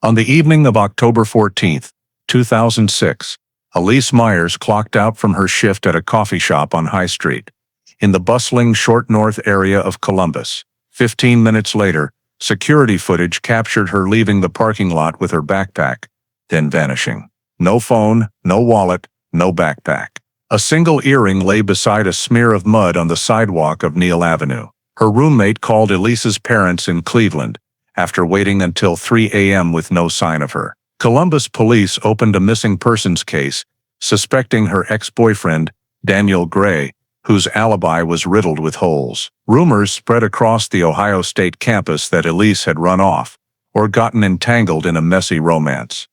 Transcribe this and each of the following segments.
On the evening of October 14, 2006, Elise Myers clocked out from her shift at a coffee shop on High Street, in the bustling Short North area of Columbus. 15 minutes later, security footage captured her leaving the parking lot with her backpack, then vanishing. No phone, no wallet, no backpack. A single earring lay beside a smear of mud on the sidewalk of Neal Avenue. Her roommate called Elise's parents in Cleveland, after waiting until 3 a.m. with no sign of her. Columbus police opened a missing persons case, suspecting her ex-boyfriend, Daniel Gray, whose alibi was riddled with holes. Rumors spread across the Ohio State campus that Elise had run off, or gotten entangled in a messy romance.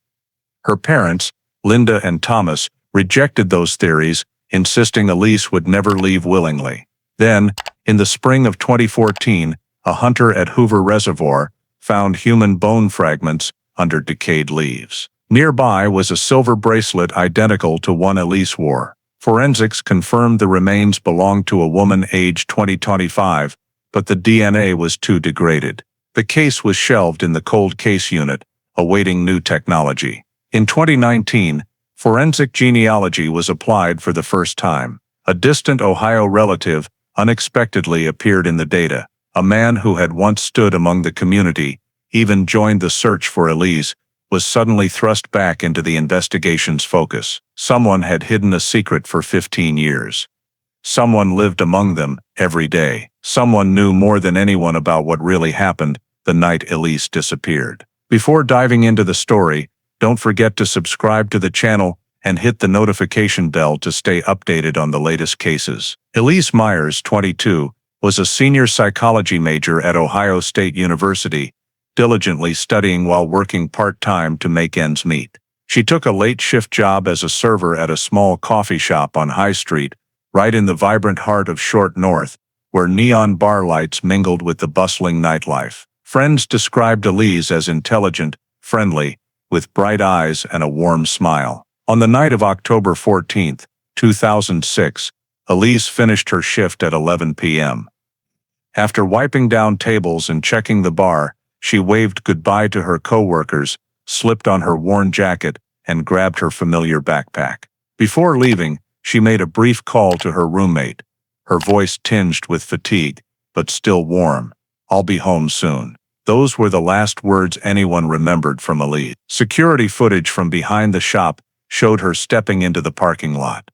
Her parents, Linda and Thomas, rejected those theories, insisting Elise would never leave willingly. Then, in the spring of 2014, a hunter at Hoover Reservoir found human bone fragments under decayed leaves. Nearby was a silver bracelet identical to one Elise wore. Forensics confirmed the remains belonged to a woman aged 25, but the DNA was too degraded. The case was shelved in the cold case unit, awaiting new technology. In 2019, forensic genealogy was applied for the first time. A distant Ohio relative unexpectedly appeared in the data. A man who had once stood among the community, even joined the search for Elise, was suddenly thrust back into the investigation's focus. Someone had hidden a secret for 15 years. Someone lived among them every day. Someone knew more than anyone about what really happened the night Elise disappeared. Before diving into the story, don't forget to subscribe to the channel and hit the notification bell to stay updated on the latest cases. Elise Myers, 22, was a senior psychology major at Ohio State University, diligently studying while working part-time to make ends meet. She took a late shift job as a server at a small coffee shop on High Street, right in the vibrant heart of Short North, where neon bar lights mingled with the bustling nightlife. Friends described Elise as intelligent, friendly, with bright eyes and a warm smile. On the night of October 14, 2006, Elise finished her shift at 11 p.m. After wiping down tables and checking the bar, she waved goodbye to her coworkers, slipped on her worn jacket, and grabbed her familiar backpack. Before leaving, she made a brief call to her roommate, her voice tinged with fatigue, but still warm. "I'll be home soon." Those were the last words anyone remembered from Elise. Security footage from behind the shop showed her stepping into the parking lot.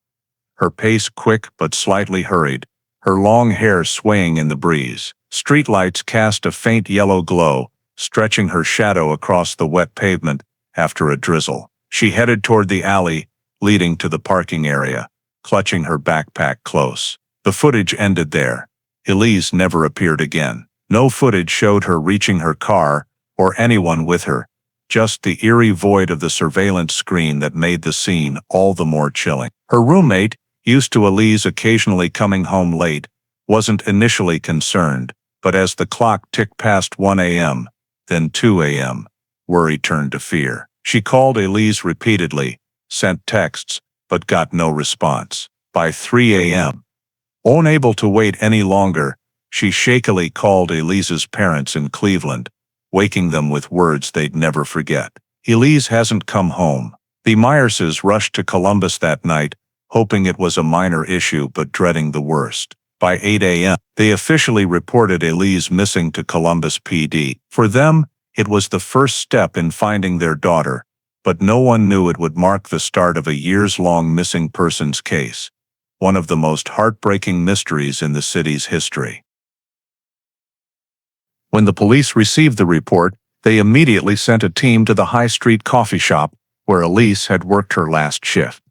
Her pace quick but slightly hurried, her long hair swaying in the breeze. Streetlights cast a faint yellow glow, stretching her shadow across the wet pavement after a drizzle. She headed toward the alley leading to the parking area, clutching her backpack close. The footage ended there. Elise never appeared again. No footage showed her reaching her car or anyone with her, just the eerie void of the surveillance screen that made the scene all the more chilling. Her roommate, used to Elise occasionally coming home late, wasn't initially concerned, but as the clock ticked past 1 a.m., then 2 a.m., worry turned to fear. She called Elise repeatedly, sent texts, but got no response. By 3 a.m., unable to wait any longer, she shakily called Elise's parents in Cleveland, waking them with words they'd never forget. "Elise hasn't come home." The Myerses rushed to Columbus that night, hoping it was a minor issue but dreading the worst. By 8 a.m., they officially reported Elise missing to Columbus PD. For them, it was the first step in finding their daughter, but no one knew it would mark the start of a years-long missing persons case, one of the most heartbreaking mysteries in the city's history. When the police received the report, they immediately sent a team to the High Street coffee shop where Elise had worked her last shift.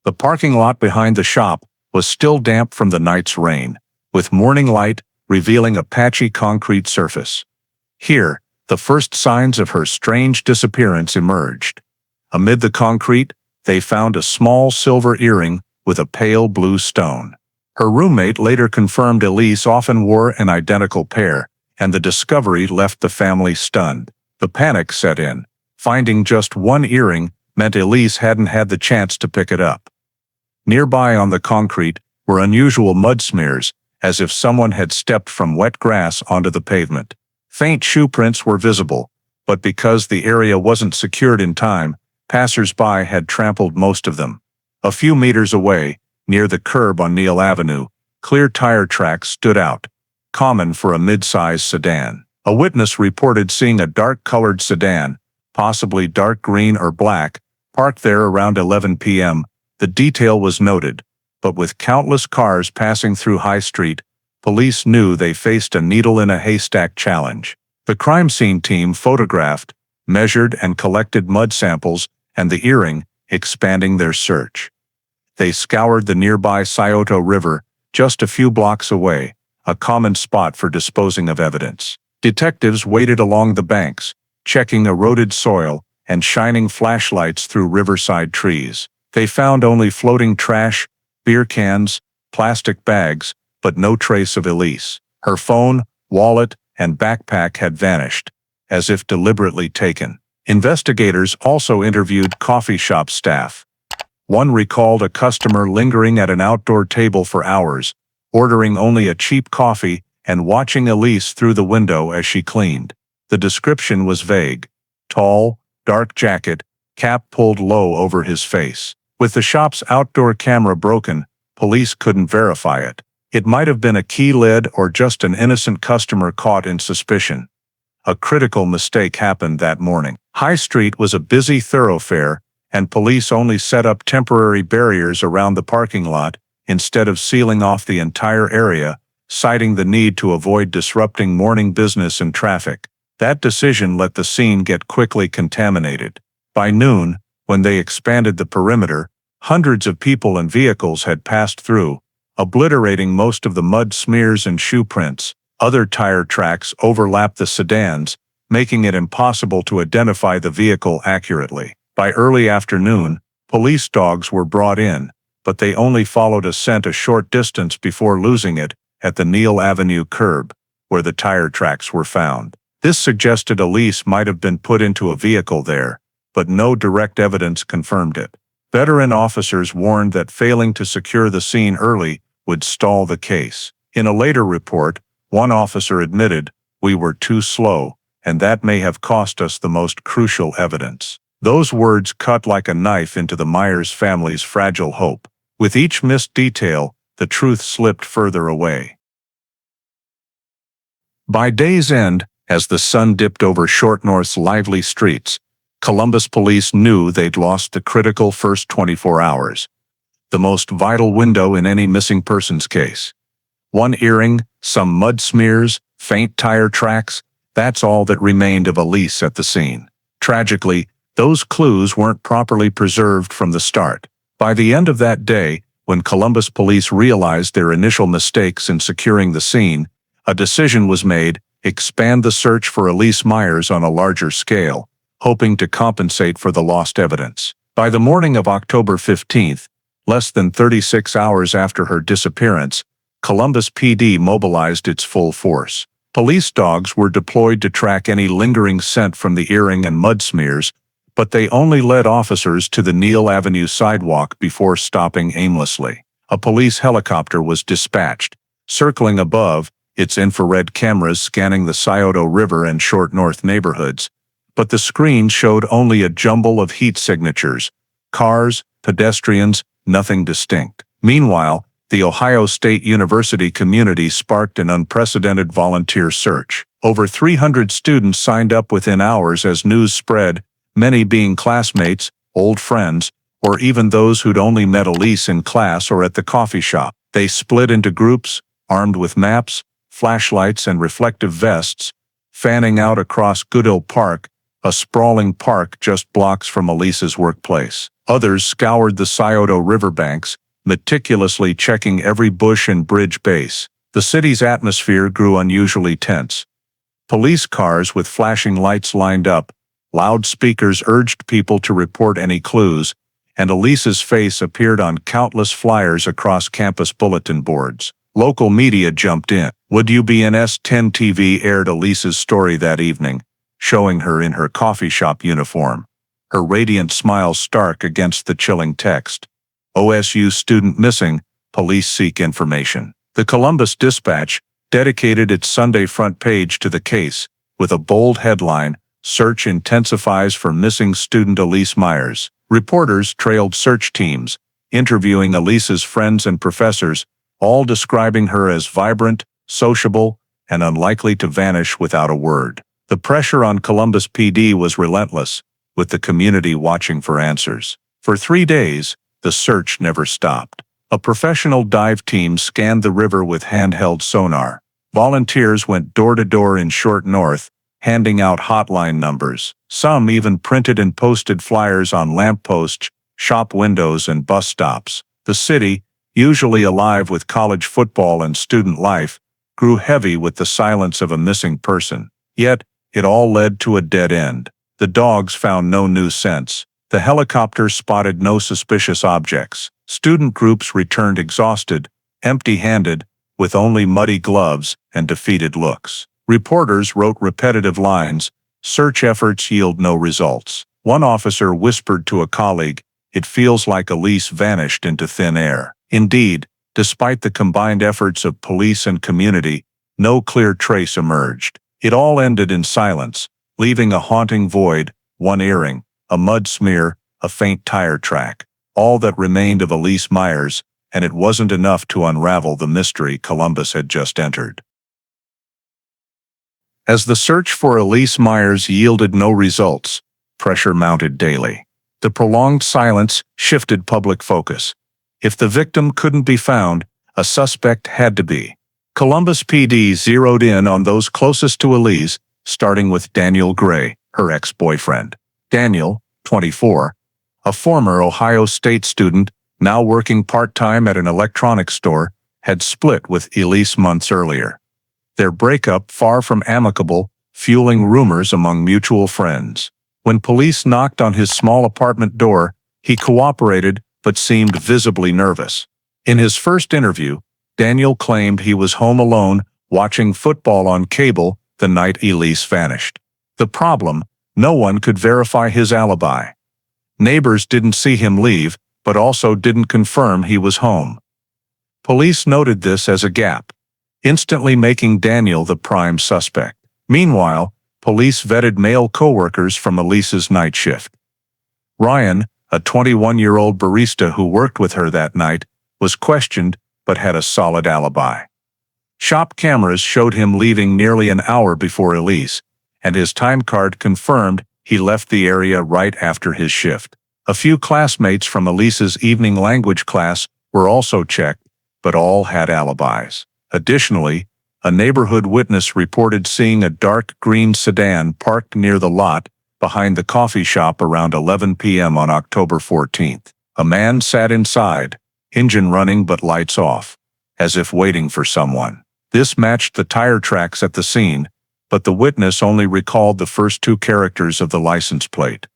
The parking lot behind the shop was still damp from the night's rain, with morning light revealing a patchy concrete surface. Here, the first signs of her strange disappearance emerged. Amid the concrete, they found a small silver earring with a pale blue stone. Her roommate later confirmed Elise often wore an identical pair, and the discovery left the family stunned. The panic set in. Finding just one earring meant Elise hadn't had the chance to pick it up. Nearby on the concrete were unusual mud smears, as if someone had stepped from wet grass onto the pavement. Faint shoe prints were visible, but because the area wasn't secured in time, passers-by had trampled most of them. A few meters away, near the curb on Neal Avenue, clear tire tracks stood out, common for a mid-sized sedan. A witness reported seeing a dark-colored sedan, possibly dark green or black, parked there around 11 p.m. The detail was noted, but with countless cars passing through High Street, police knew they faced a needle-in-a-haystack challenge. The crime scene team photographed, measured and collected mud samples and the earring, expanding their search. They scoured the nearby Scioto River, just a few blocks away, a common spot for disposing of evidence. Detectives waded along the banks, checking eroded soil and shining flashlights through riverside trees. They found only floating trash, beer cans, plastic bags, but no trace of Elise. Her phone, wallet, and backpack had vanished, as if deliberately taken. Investigators also interviewed coffee shop staff. One recalled a customer lingering at an outdoor table for hours, ordering only a cheap coffee and watching Elise through the window as she cleaned. The description was vague. Tall, dark jacket, cap pulled low over his face. With the shop's outdoor camera broken, police couldn't verify it. It might have been a key lead or just an innocent customer caught in suspicion. A critical mistake happened that morning. High Street was a busy thoroughfare, and police only set up temporary barriers around the parking lot instead of sealing off the entire area, citing the need to avoid disrupting morning business and traffic. That decision let the scene get quickly contaminated. By noon, when they expanded the perimeter, hundreds of people and vehicles had passed through, obliterating most of the mud smears and shoe prints. Other tire tracks overlapped the sedans, making it impossible to identify the vehicle accurately. By early afternoon, police dogs were brought in, but they only followed a scent a short distance before losing it at the Neal Avenue curb, where the tire tracks were found. This suggested Elise might have been put into a vehicle there, but no direct evidence confirmed it. Veteran officers warned that failing to secure the scene early would stall the case. In a later report, one officer admitted, "We were too slow, and that may have cost us the most crucial evidence." Those words cut like a knife into the Myers family's fragile hope. With each missed detail, the truth slipped further away. By day's end, as the sun dipped over Short North's lively streets, Columbus police knew they'd lost the critical first 24 hours, the most vital window in any missing persons case. One earring, some mud smears, faint tire tracks, that's all that remained of Elise at the scene. Tragically, those clues weren't properly preserved from the start. By the end of that day, when Columbus police realized their initial mistakes in securing the scene, a decision was made: expand the search for Elise Myers on a larger scale, hoping to compensate for the lost evidence. By the morning of October 15th, less than 36 hours after her disappearance, Columbus PD mobilized its full force. Police dogs were deployed to track any lingering scent from the earring and mud smears, but they only led officers to the Neal Avenue sidewalk before stopping aimlessly. A police helicopter was dispatched, circling above, its infrared cameras scanning the Scioto River and Short North neighborhoods, but the screen showed only a jumble of heat signatures: cars, pedestrians, nothing distinct. Meanwhile, the Ohio State University community sparked an unprecedented volunteer search. Over 300 students signed up within hours as news spread, many being classmates, old friends, or even those who'd only met Elise in class or at the coffee shop. They split into groups, armed with maps, flashlights, and reflective vests, fanning out across Goodell Park, a sprawling park just blocks from Elise's workplace. Others scoured the Scioto riverbanks, meticulously checking every bush and bridge base. The city's atmosphere grew unusually tense. Police cars with flashing lights lined up, loudspeakers urged people to report any clues, and Elise's face appeared on countless flyers across campus bulletin boards. Local media jumped in. WBNS 10 TV aired Elise's story that evening, showing her in her coffee shop uniform, her radiant smile stark against the chilling text: OSU student missing, police seek information. The Columbus Dispatch dedicated its Sunday front page to the case, with a bold headline: search intensifies for missing student Elise Myers. Reporters trailed search teams, interviewing Elise's friends and professors, all describing her as vibrant, sociable, and unlikely to vanish without a word. The pressure on Columbus PD was relentless, with the community watching for answers. For 3 days, the search never stopped. A professional dive team scanned the river with handheld sonar. Volunteers went door to door in Short North, handing out hotline numbers. Some even printed and posted flyers on lampposts, shop windows, and bus stops. The city, usually alive with college football and student life, grew heavy with the silence of a missing person. Yet, it all led to a dead end. The dogs found no new scents. The helicopters spotted no suspicious objects. Student groups returned exhausted, empty-handed, with only muddy gloves and defeated looks. Reporters wrote repetitive lines. Search efforts yield no results. One officer whispered to a colleague, "It feels like Elise vanished into thin air." Indeed, despite the combined efforts of police and community, no clear trace emerged. It all ended in silence, leaving a haunting void, one earring, a mud smear, a faint tire track. All that remained of Elise Myers, and it wasn't enough to unravel the mystery Columbus had just entered. As the search for Elise Myers yielded no results, pressure mounted daily. The prolonged silence shifted public focus. If the victim couldn't be found, a suspect had to be. Columbus PD zeroed in on those closest to Elise, starting with Daniel Gray, her ex-boyfriend. Daniel, 24, a former Ohio State student, now working part-time at an electronics store, had split with Elise months earlier. Their breakup far from amicable, fueling rumors among mutual friends. When police knocked on his small apartment door, he cooperated but seemed visibly nervous. In his first interview, Daniel claimed he was home alone, watching football on cable the night Elise vanished. The problem, no one could verify his alibi. Neighbors didn't see him leave, but also didn't confirm he was home. Police noted this as a gap, instantly making Daniel the prime suspect. Meanwhile, police vetted male coworkers from Elise's night shift. Ryan, a 21-year-old barista who worked with her that night, was questioned but had a solid alibi. Shop cameras showed him leaving nearly an hour before Elise, and his time card confirmed he left the area right after his shift. A few classmates from Elise's evening language class were also checked, but all had alibis. Additionally, a neighborhood witness reported seeing a dark green sedan parked near the lot behind the coffee shop around 11 p.m. on October 14th. A man sat inside, engine running but lights off, as if waiting for someone. This matched the tire tracks at the scene, but the witness only recalled the first 2 characters of the license plate.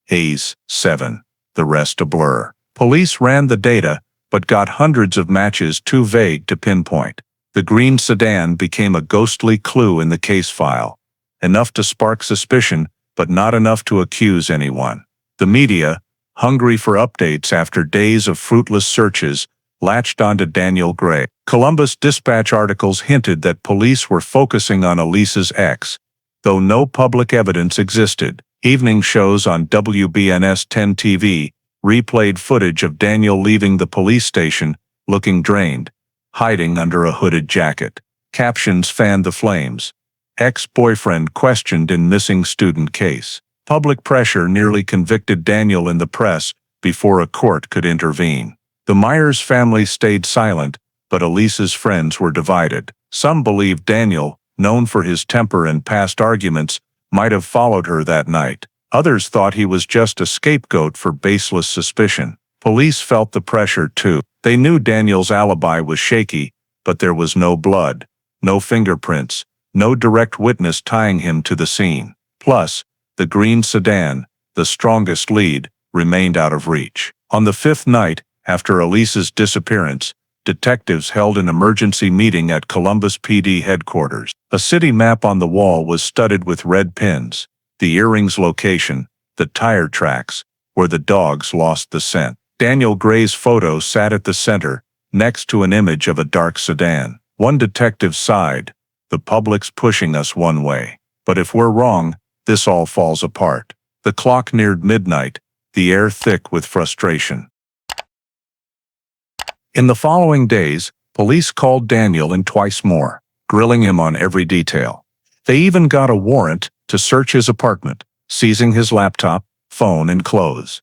A's 7, the rest a blur. Police ran the data, but got hundreds of matches too vague to pinpoint. The green sedan became a ghostly clue in the case file, enough to spark suspicion, but not enough to accuse anyone. The media, hungry for updates after days of fruitless searches, latched onto Daniel Gray. Columbus Dispatch articles hinted that police were focusing on Elise's ex, though no public evidence existed. Evening shows on WBNS 10 TV replayed footage of Daniel leaving the police station, looking drained, hiding under a hooded jacket. Captions fanned the flames. Ex-boyfriend questioned in missing student case. Public pressure nearly convicted Daniel in the press before a court could intervene. The Myers family stayed silent, but Elise's friends were divided. Some believed Daniel, known for his temper and past arguments, might have followed her that night. Others thought he was just a scapegoat for baseless suspicion. Police felt the pressure too. They knew Daniel's alibi was shaky, but there was no blood, no fingerprints, no direct witness tying him to the scene. Plus, the green sedan, the strongest lead, remained out of reach. On the 5th night, after Elise's disappearance, detectives held an emergency meeting at Columbus PD headquarters. A city map on the wall was studded with red pins, the earring's location, the tire tracks, where the dogs lost the scent. Daniel Gray's photo sat at the center, next to an image of a dark sedan. One detective sighed, "The public's pushing us one way. But if we're wrong, this all falls apart. The clock neared midnight, the air thick with frustration. In the following days, police called Daniel in twice more, grilling him on every detail. They even got a warrant to search his apartment, seizing his laptop, phone, and clothes.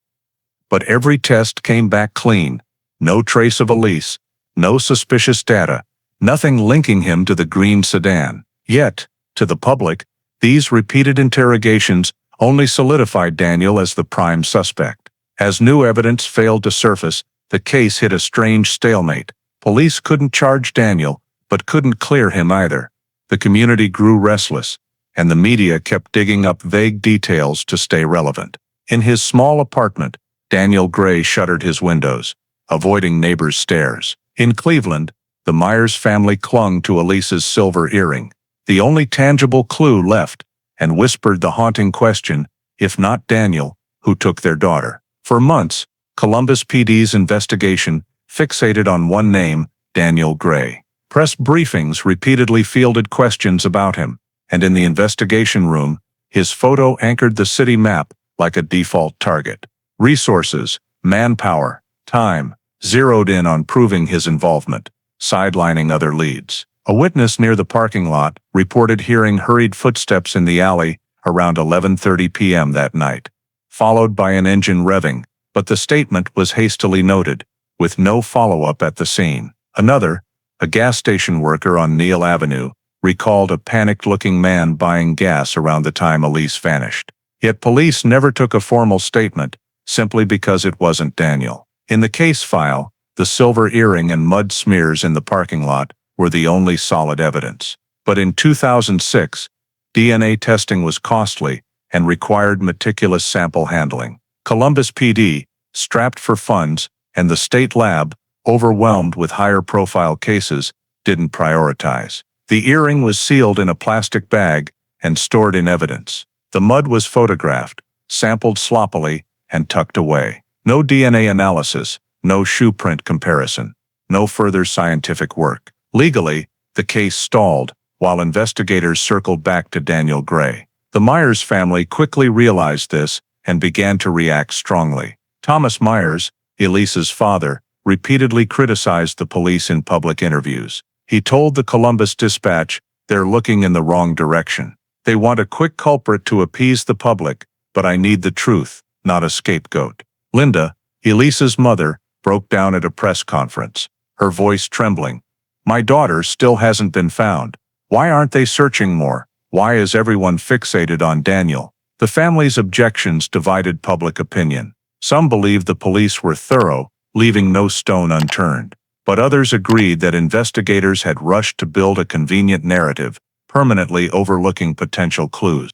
But every test came back clean. No trace of Elise, no suspicious data, nothing linking him to the green sedan. Yet, to the public, these repeated interrogations only solidified Daniel as the prime suspect. As new evidence failed to surface, the case hit a strange stalemate. Police couldn't charge Daniel, but couldn't clear him either. The community grew restless, and the media kept digging up vague details to stay relevant. In his small apartment, Daniel Gray shuttered his windows, avoiding neighbors' stares. In Cleveland, the Myers family clung to Elise's silver earring, the only tangible clue left, and whispered the haunting question, if not Daniel, who took their daughter? For months, Columbus PD's investigation fixated on one name, Daniel Gray. Press briefings repeatedly fielded questions about him, and in the investigation room, his photo anchored the city map like a default target. Resources, manpower, time, zeroed in on proving his involvement, sidelining other leads. A witness near the parking lot reported hearing hurried footsteps in the alley around 11:30 p.m. that night, followed by an engine revving, but the statement was hastily noted, with no follow-up at the scene. Another, a gas station worker on Neal Avenue, recalled a panicked-looking man buying gas around the time Elise vanished. Yet police never took a formal statement, simply because it wasn't Daniel. In the case file, the silver earring and mud smears in the parking lot were the only solid evidence. But in 2006, DNA testing was costly and required meticulous sample handling. Columbus PD, strapped for funds, and the state lab, overwhelmed with higher-profile cases, didn't prioritize. The earring was sealed in a plastic bag and stored in evidence. The mud was photographed, sampled sloppily, and tucked away. No DNA analysis, no shoe print comparison, no further scientific work. Legally, the case stalled, while investigators circled back to Daniel Gray. The Myers family quickly realized this and began to react strongly. Thomas Myers, Elise's father, repeatedly criticized the police in public interviews. He told the Columbus Dispatch, "They're looking in the wrong direction. They want a quick culprit to appease the public, but I need the truth, not a scapegoat." Linda, Elise's mother, broke down at a press conference, her voice trembling. "My daughter still hasn't been found. Why aren't they searching more? Why is everyone fixated on Daniel?" The family's objections divided public opinion. Some believed the police were thorough, leaving no stone unturned. But others agreed that investigators had rushed to build a convenient narrative, permanently overlooking potential clues.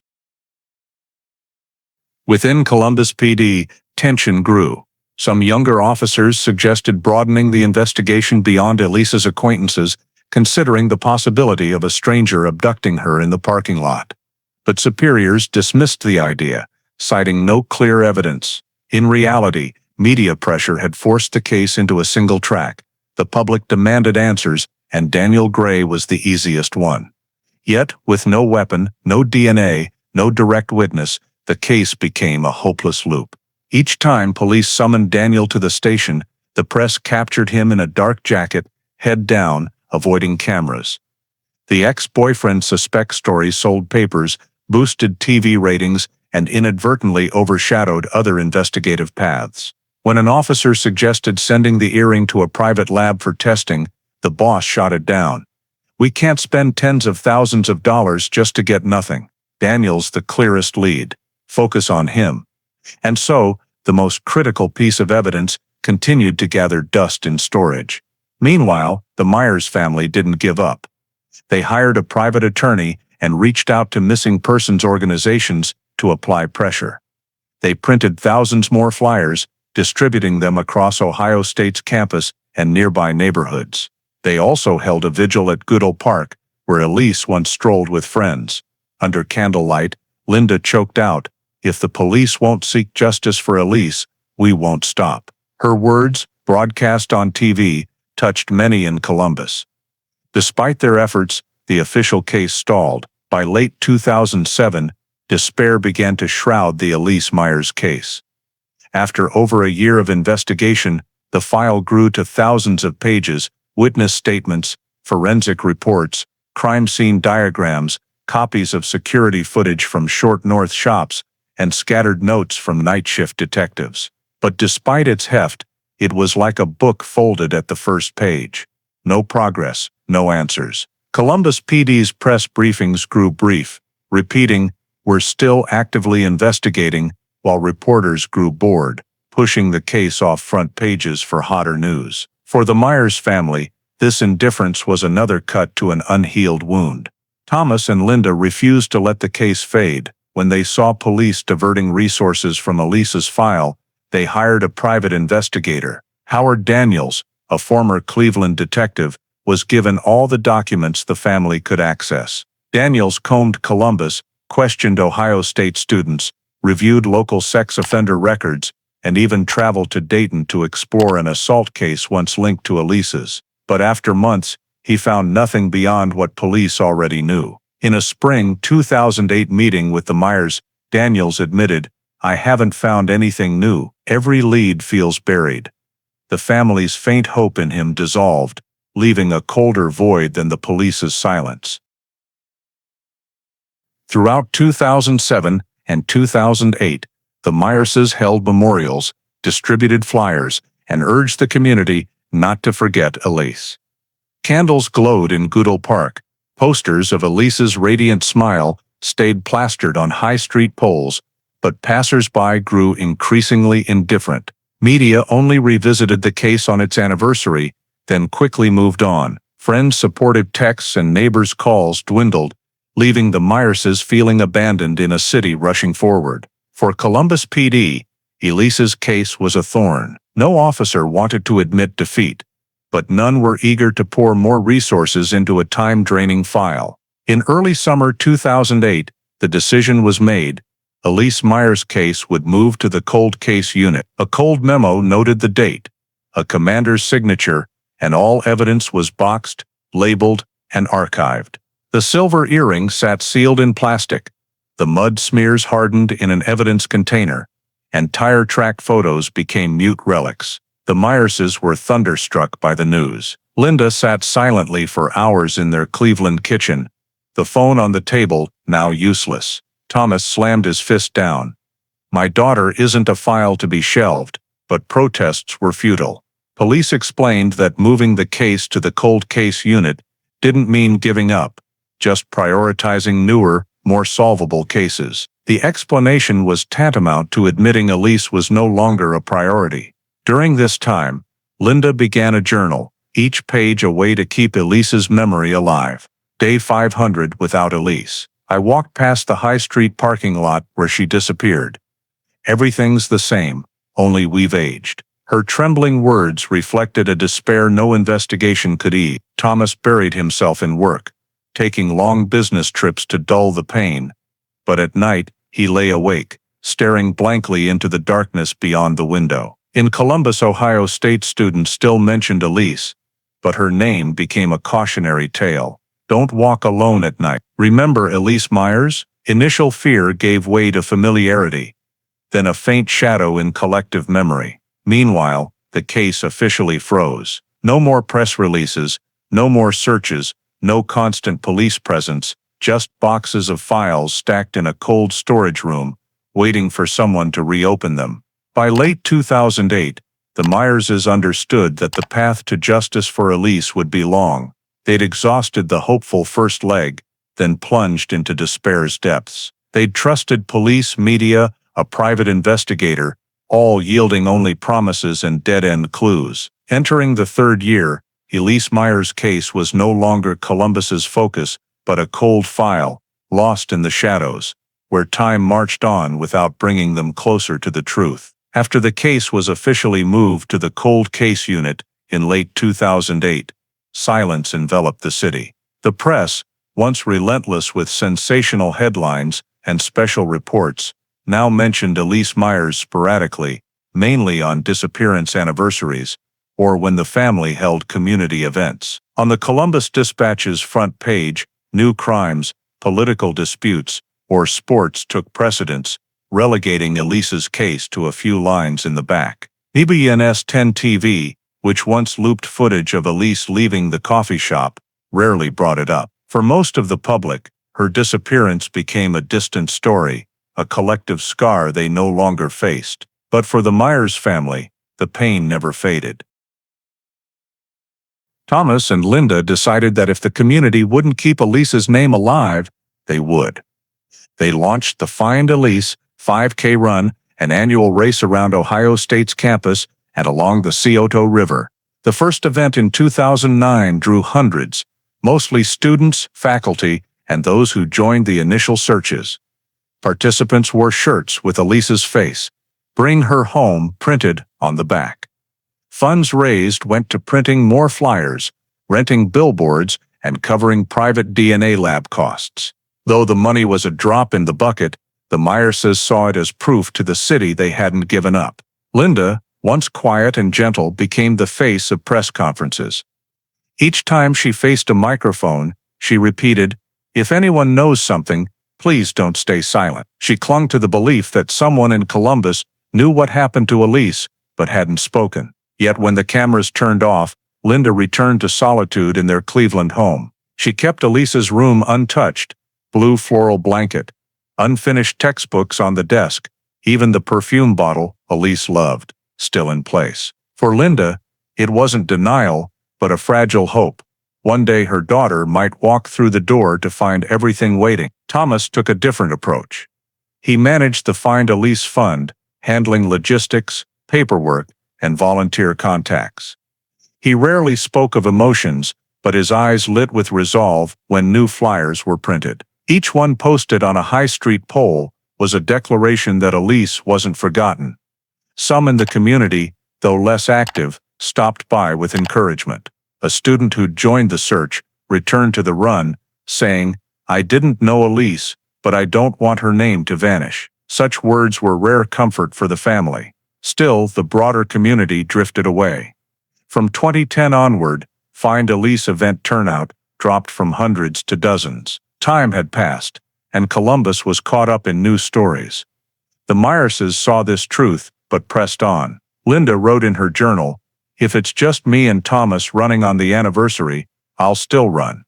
Within Columbus PD, tension grew. Some younger officers suggested broadening the investigation beyond Elise's acquaintances, considering the possibility of a stranger abducting her in the parking lot. But superiors dismissed the idea, citing no clear evidence. In reality, media pressure had forced the case into a single track. The public demanded answers, and Daniel Gray was the easiest one. Yet, with no weapon, no DNA, no direct witness, the case became a hopeless loop. Each time police summoned Daniel to the station, the press captured him in a dark jacket, head down, avoiding cameras. The ex-boyfriend suspect story sold papers, boosted TV ratings, and inadvertently overshadowed other investigative paths. When an officer suggested sending the earring to a private lab for testing, the boss shot it down. "We can't spend tens of thousands of dollars just to get nothing. Daniel's the clearest lead. Focus on him." And so, the most critical piece of evidence continued to gather dust in storage. Meanwhile, the Myers family didn't give up. They hired a private attorney and reached out to missing persons organizations to apply pressure. They printed thousands more flyers, distributing them across Ohio State's campus and nearby neighborhoods. They also held a vigil at Goodell Park, where Elise once strolled with friends. Under candlelight, Linda choked out, "If the police won't seek justice for Elise, we won't stop." Her words, broadcast on TV, touched many in Columbus. Despite their efforts, the official case stalled. By late 2007, despair began to shroud the Elise Myers case. After over a year of investigation, the file grew to thousands of pages, witness statements, forensic reports, crime scene diagrams, copies of security footage from short north shops, and scattered notes from night shift detectives. But despite its heft, it was like a book folded at the first page. No progress, no answers. Columbus PD's press briefings grew brief, repeating, "We're still actively investigating," while reporters grew bored, pushing the case off front pages for hotter news. For the Myers family, this indifference was another cut to an unhealed wound. Thomas and Linda refused to let the case fade. When they saw police diverting resources from Elise's file, they hired a private investigator. Howard Daniels, a former Cleveland detective, was given all the documents the family could access. Daniels combed Columbus, questioned Ohio State students, reviewed local sex offender records, and even traveled to Dayton to explore an assault case once linked to Elise's. But after months, he found nothing beyond what police already knew. In a spring 2008 meeting with the Myers, Daniels admitted, "I haven't found anything new. Every lead feels buried." The family's faint hope in him dissolved, leaving a colder void than the police's silence. Throughout 2007 and 2008, the Myerses held memorials, distributed flyers, and urged the community not to forget Elise. Candles glowed in Goodell Park. Posters of Elise's radiant smile stayed plastered on high street poles, but passers-by grew increasingly indifferent. Media only revisited the case on its anniversary, then quickly moved on. Friends-supported texts and neighbors' calls dwindled, leaving the Myerses feeling abandoned in a city rushing forward. For Columbus PD, Elise's case was a thorn. No officer wanted to admit defeat, but none were eager to pour more resources into a time-draining file. In early summer 2008, the decision was made. Elise Myers' case would move to the cold case unit. A cold memo noted the date, a commander's signature, and all evidence was boxed, labeled, and archived. The silver earring sat sealed in plastic, the mud smears hardened in an evidence container, and tire track photos became mute relics. The Myerses were thunderstruck by the news. Linda sat silently for hours in their Cleveland kitchen, the phone on the table now useless. Thomas slammed his fist down. "My daughter isn't a file to be shelved," but protests were futile. Police explained that moving the case to the cold case unit didn't mean giving up, just prioritizing newer, more solvable cases. The explanation was tantamount to admitting Elise was no longer a priority. During this time, Linda began a journal, each page a way to keep Elise's memory alive. Day 500 without Elise. I walked past the High Street parking lot where she disappeared. Everything's the same, only we've aged. Her trembling words reflected a despair no investigation could ease. Thomas buried himself in work, taking long business trips to dull the pain. But at night, he lay awake, staring blankly into the darkness beyond the window. In Columbus, Ohio, State students still mentioned Elise, but her name became a cautionary tale. Don't walk alone at night. Remember Elise Myers? Initial fear gave way to familiarity, then a faint shadow in collective memory. Meanwhile, the case officially froze. No more press releases, no more searches, no constant police presence, just boxes of files stacked in a cold storage room, waiting for someone to reopen them. By late 2008, the Myerses understood that the path to justice for Elise would be long. They'd exhausted the hopeful first leg, then plunged into despair's depths. They'd trusted police, media, a private investigator, all yielding only promises and dead-end clues. Entering the third year, Elise Myers' case was no longer Columbus's focus, but a cold file, lost in the shadows, where time marched on without bringing them closer to the truth. After the case was officially moved to the cold case unit in late 2008, silence enveloped the city. The press, once relentless with sensational headlines and special reports, now mentioned Elise Myers sporadically, mainly on disappearance anniversaries, or when the family held community events. On the Columbus Dispatch's front page, new crimes, political disputes, or sports took precedence, relegating Elise's case to a few lines in the back. CBS 10 TV, which once looped footage of Elise leaving the coffee shop, rarely brought it up. For most of the public, her disappearance became a distant story, a collective scar they no longer faced. But for the Myers family, the pain never faded. Thomas and Linda decided that if the community wouldn't keep Elise's name alive, they would. They launched the Find Elise 5K run, an annual race around Ohio State's campus and along the Scioto River. The first event in 2009 drew hundreds, mostly students, faculty, and those who joined the initial searches. Participants wore shirts with Elise's face, "Bring Her Home," printed on the back. Funds raised went to printing more flyers, renting billboards, and covering private DNA lab costs. Though the money was a drop in the bucket, the Myerses saw it as proof to the city they hadn't given up. Linda, once quiet and gentle, became the face of press conferences. Each time she faced a microphone, she repeated, "If anyone knows something, please don't stay silent." She clung to the belief that someone in Columbus knew what happened to Elise, but hadn't spoken. Yet when the cameras turned off, Linda returned to solitude in their Cleveland home. She kept Elise's room untouched, blue floral blanket, unfinished textbooks on the desk, even the perfume bottle Elise loved, still in place. For Linda, it wasn't denial, but a fragile hope. One day her daughter might walk through the door to find everything waiting. Thomas took a different approach. He managed the Find Elise Fund, handling logistics, paperwork, and volunteer contacts. He rarely spoke of emotions, but his eyes lit with resolve when new flyers were printed. Each one posted on a high street pole was a declaration that Elise wasn't forgotten. Some in the community, though less active, stopped by with encouragement. A student who'd joined the search returned to the run, saying, "I didn't know Elise, but I don't want her name to vanish." Such words were rare comfort for the family. Still, the broader community drifted away. From 2010 onward, Find Elise event turnout dropped from hundreds to dozens. Time had passed, and Columbus was caught up in new stories. The Myerses saw this truth, but pressed on. Linda wrote in her journal, "If it's just me and Thomas running on the anniversary, I'll still run.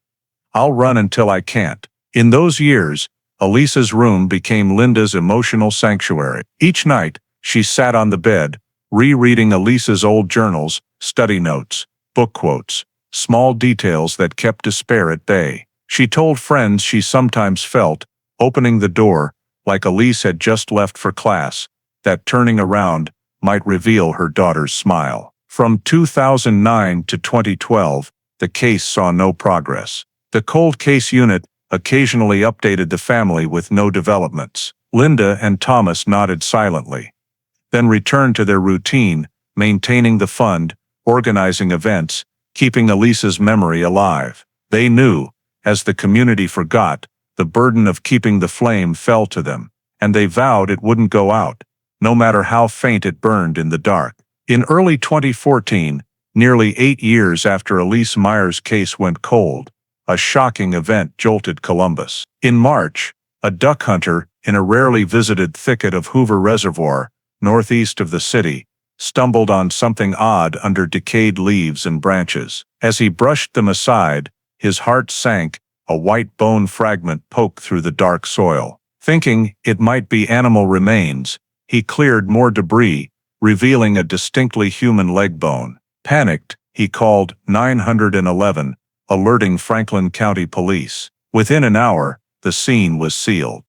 I'll run until I can't." In those years, Elise's room became Linda's emotional sanctuary. Each night, she sat on the bed, rereading Elise's old journals, study notes, book quotes, small details that kept despair at bay. She told friends she sometimes felt, opening the door, like Elise had just left for class, that turning around might reveal her daughter's smile. From 2009 to 2012, the case saw no progress. The cold case unit occasionally updated the family with no developments. Linda and Thomas nodded silently, then returned to their routine, maintaining the fund, organizing events, keeping Elise's memory alive. They knew, as the community forgot, the burden of keeping the flame fell to them, and they vowed it wouldn't go out, no matter how faint it burned in the dark. In early 2014, nearly 8 years after Elise Myers' case went cold, a shocking event jolted Columbus. In March, a duck hunter in a rarely visited thicket of Hoover Reservoir, northeast of the city, stumbled on something odd under decayed leaves and branches. As he brushed them aside, his heart sank, a white bone fragment poked through the dark soil. Thinking it might be animal remains, he cleared more debris, revealing a distinctly human leg bone. Panicked, he called 911, alerting Franklin County Police. Within an hour, the scene was sealed.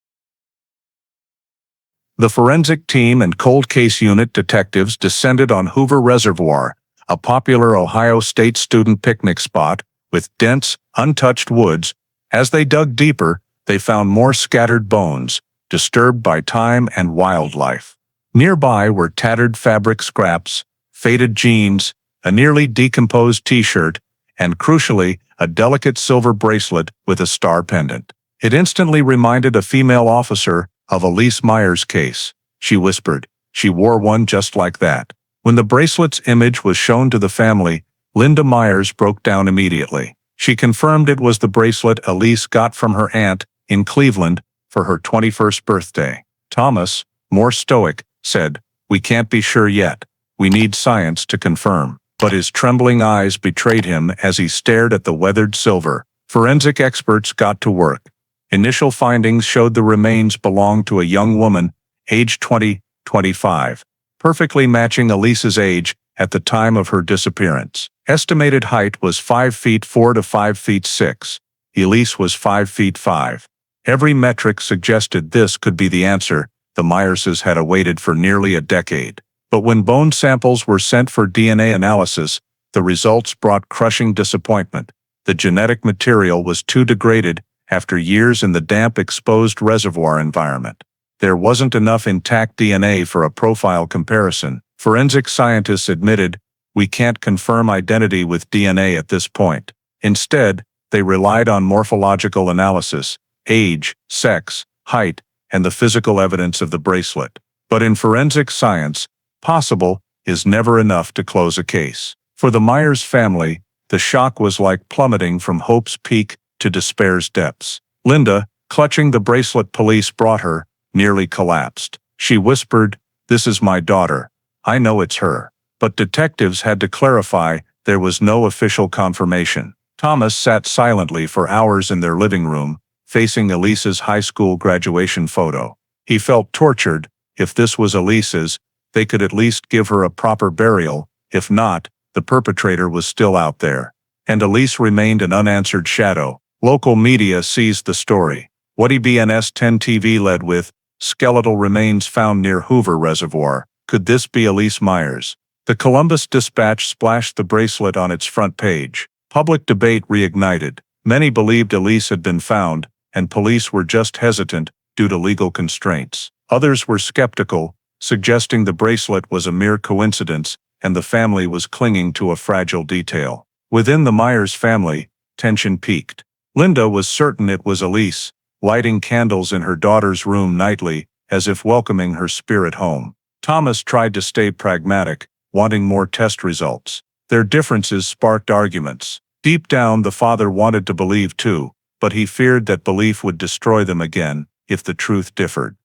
The forensic team and cold case unit detectives descended on Hoover Reservoir, a popular Ohio State student picnic spot with dense, untouched woods. As they dug deeper, they found more scattered bones, disturbed by time and wildlife. Nearby were tattered fabric scraps, faded jeans, a nearly decomposed t-shirt, and crucially, a delicate silver bracelet with a star pendant. It instantly reminded a female officer of Elise Myers' case. She whispered, "She wore one just like that." When the bracelet's image was shown to the family, Linda Myers broke down immediately. She confirmed it was the bracelet Elise got from her aunt in Cleveland for her 21st birthday. Thomas, more stoic, said, "We can't be sure yet. We need science to confirm." But his trembling eyes betrayed him as he stared at the weathered silver. Forensic experts got to work. Initial findings showed the remains belonged to a young woman, aged 20-25, perfectly matching Elise's age at the time of her disappearance. Estimated height was 5 feet 4 to 5 feet 6. Elise was 5 feet 5. Every metric suggested this could be the answer the Myerses had awaited for nearly a decade. But when bone samples were sent for DNA analysis, the results brought crushing disappointment. The genetic material was too degraded after years in the damp, exposed reservoir environment. There wasn't enough intact DNA for a profile comparison. Forensic scientists admitted, "We can't confirm identity with DNA at this point." Instead, they relied on morphological analysis, age, sex, height, and the physical evidence of the bracelet. But in forensic science, possible is never enough to close a case. For the Myers family, the shock was like plummeting from hope's peak to despair's depths. Linda, clutching the bracelet police brought her, nearly collapsed. She whispered, "This is my daughter. I know it's her." But detectives had to clarify there was no official confirmation. Thomas sat silently for hours in their living room, facing Elise's high school graduation photo. He felt tortured. If this was Elise's, they could at least give her a proper burial. If not, the perpetrator was still out there. And Elise remained an unanswered shadow. Local media seized the story. What EBNS 10 TV led with, "Skeletal remains found near Hoover Reservoir. Could this be Elise Myers?" The Columbus Dispatch splashed the bracelet on its front page. Public debate reignited. Many believed Elise had been found, and police were just hesitant due to legal constraints. Others were skeptical, suggesting the bracelet was a mere coincidence and the family was clinging to a fragile detail. Within the Myers family, tension peaked. Linda was certain it was Elise, lighting candles in her daughter's room nightly, as if welcoming her spirit home. Thomas tried to stay pragmatic, wanting more test results. Their differences sparked arguments. Deep down, the father wanted to believe too, but he feared that belief would destroy them again if the truth differed.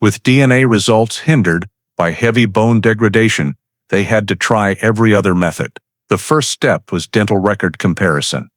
With DNA results hindered by heavy bone degradation, they had to try every other method. The first step was dental record comparison.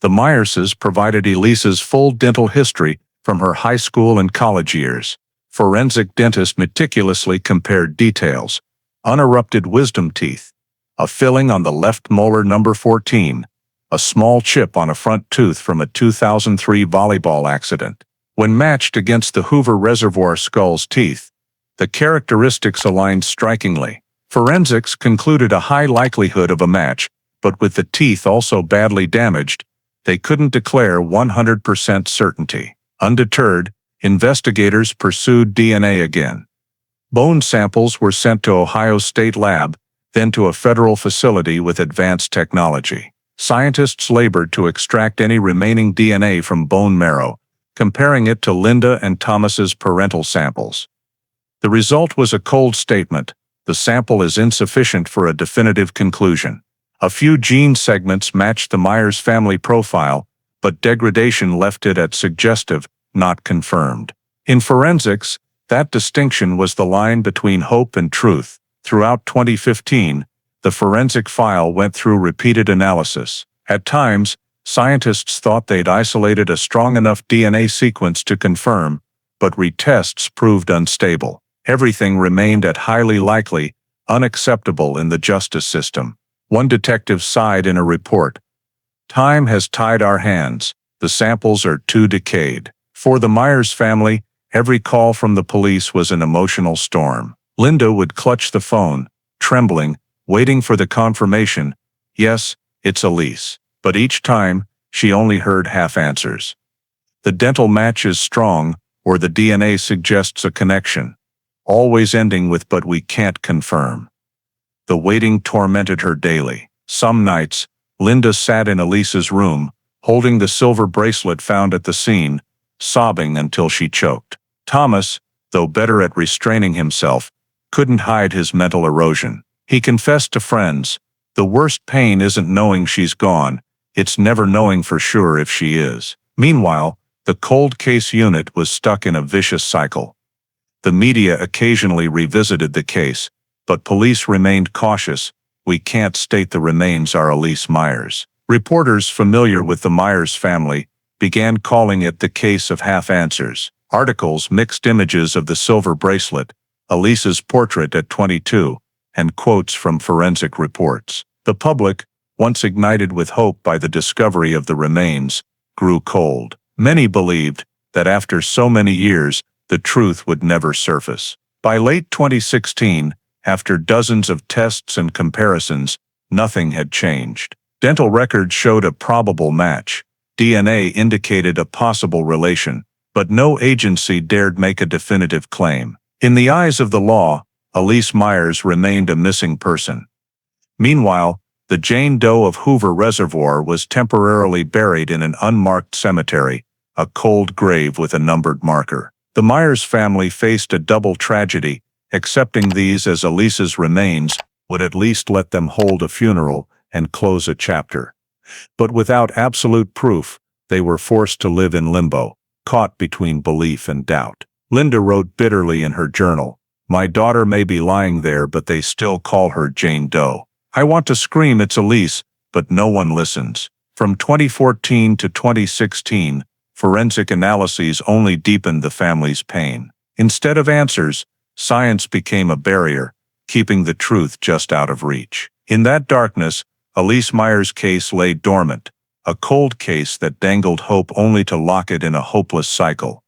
The Myerses provided Elise's full dental history from her high school and college years. Forensic dentists meticulously compared details: unerupted wisdom teeth, a filling on the left molar number 14, a small chip on a front tooth from a 2003 volleyball accident. When matched against the Hoover Reservoir skull's teeth, the characteristics aligned strikingly. Forensics concluded a high likelihood of a match, but with the teeth also badly damaged, they couldn't declare 100% certainty. Undeterred, investigators pursued DNA again. Bone samples were sent to Ohio State Lab, then to a federal facility with advanced technology. Scientists labored to extract any remaining DNA from bone marrow, comparing it to Linda and Thomas's parental samples. The result was a cold statement: the sample is insufficient for a definitive conclusion. A few gene segments matched the Myers family profile, but degradation left it at suggestive, not confirmed. In forensics, that distinction was the line between hope and truth. Throughout 2015, the forensic file went through repeated analysis. At times, scientists thought they'd isolated a strong enough DNA sequence to confirm, but retests proved unstable. Everything remained at highly likely, unacceptable in the justice system. One detective sighed in a report. "Time has tied our hands. The samples are too decayed." For the Myers family, every call from the police was an emotional storm. Linda would clutch the phone, trembling, waiting for the confirmation, "Yes, it's Elise." But each time, she only heard half answers. The dental match is strong, or the DNA suggests a connection, always ending with "but we can't confirm." The waiting tormented her daily. Some nights, Linda sat in Elise's room, holding the silver bracelet found at the scene, sobbing until she choked. Thomas, though better at restraining himself, couldn't hide his mental erosion. He confessed to friends, "The worst pain isn't knowing she's gone, it's never knowing for sure if she is." Meanwhile, The cold case unit was stuck in a vicious cycle. The media occasionally revisited the case, but police remained cautious. "We can't state the remains are Elise Myers." Reporters familiar with the Myers family began calling it the case of half-answers. Articles mixed images of the silver bracelet, Elise's portrait at 22, and quotes from forensic reports. The public, once ignited with hope by the discovery of the remains, grew cold. Many believed that after so many years, the truth would never surface. By late 2016, after dozens of tests and comparisons, nothing had changed. Dental records showed a probable match. DNA indicated a possible relation, but no agency dared make a definitive claim. In the eyes of the law, Elise Myers remained a missing person. Meanwhile, the Jane Doe of Hoover Reservoir was temporarily buried in an unmarked cemetery, a cold grave with a numbered marker. The Myers family faced a double tragedy. Accepting these as Elise's remains would at least let them hold a funeral and close a chapter. But without absolute proof, they were forced to live in limbo, caught between belief and doubt. Linda wrote bitterly in her journal, "My daughter may be lying there, but they still call her Jane Doe. I want to scream it's Elise, but no one listens." From 2014 to 2016, forensic analyses only deepened the family's pain. Instead of answers, science became a barrier, keeping the truth just out of reach. In that darkness, Elise Myers' case lay dormant, a cold case that dangled hope only to lock it in a hopeless cycle.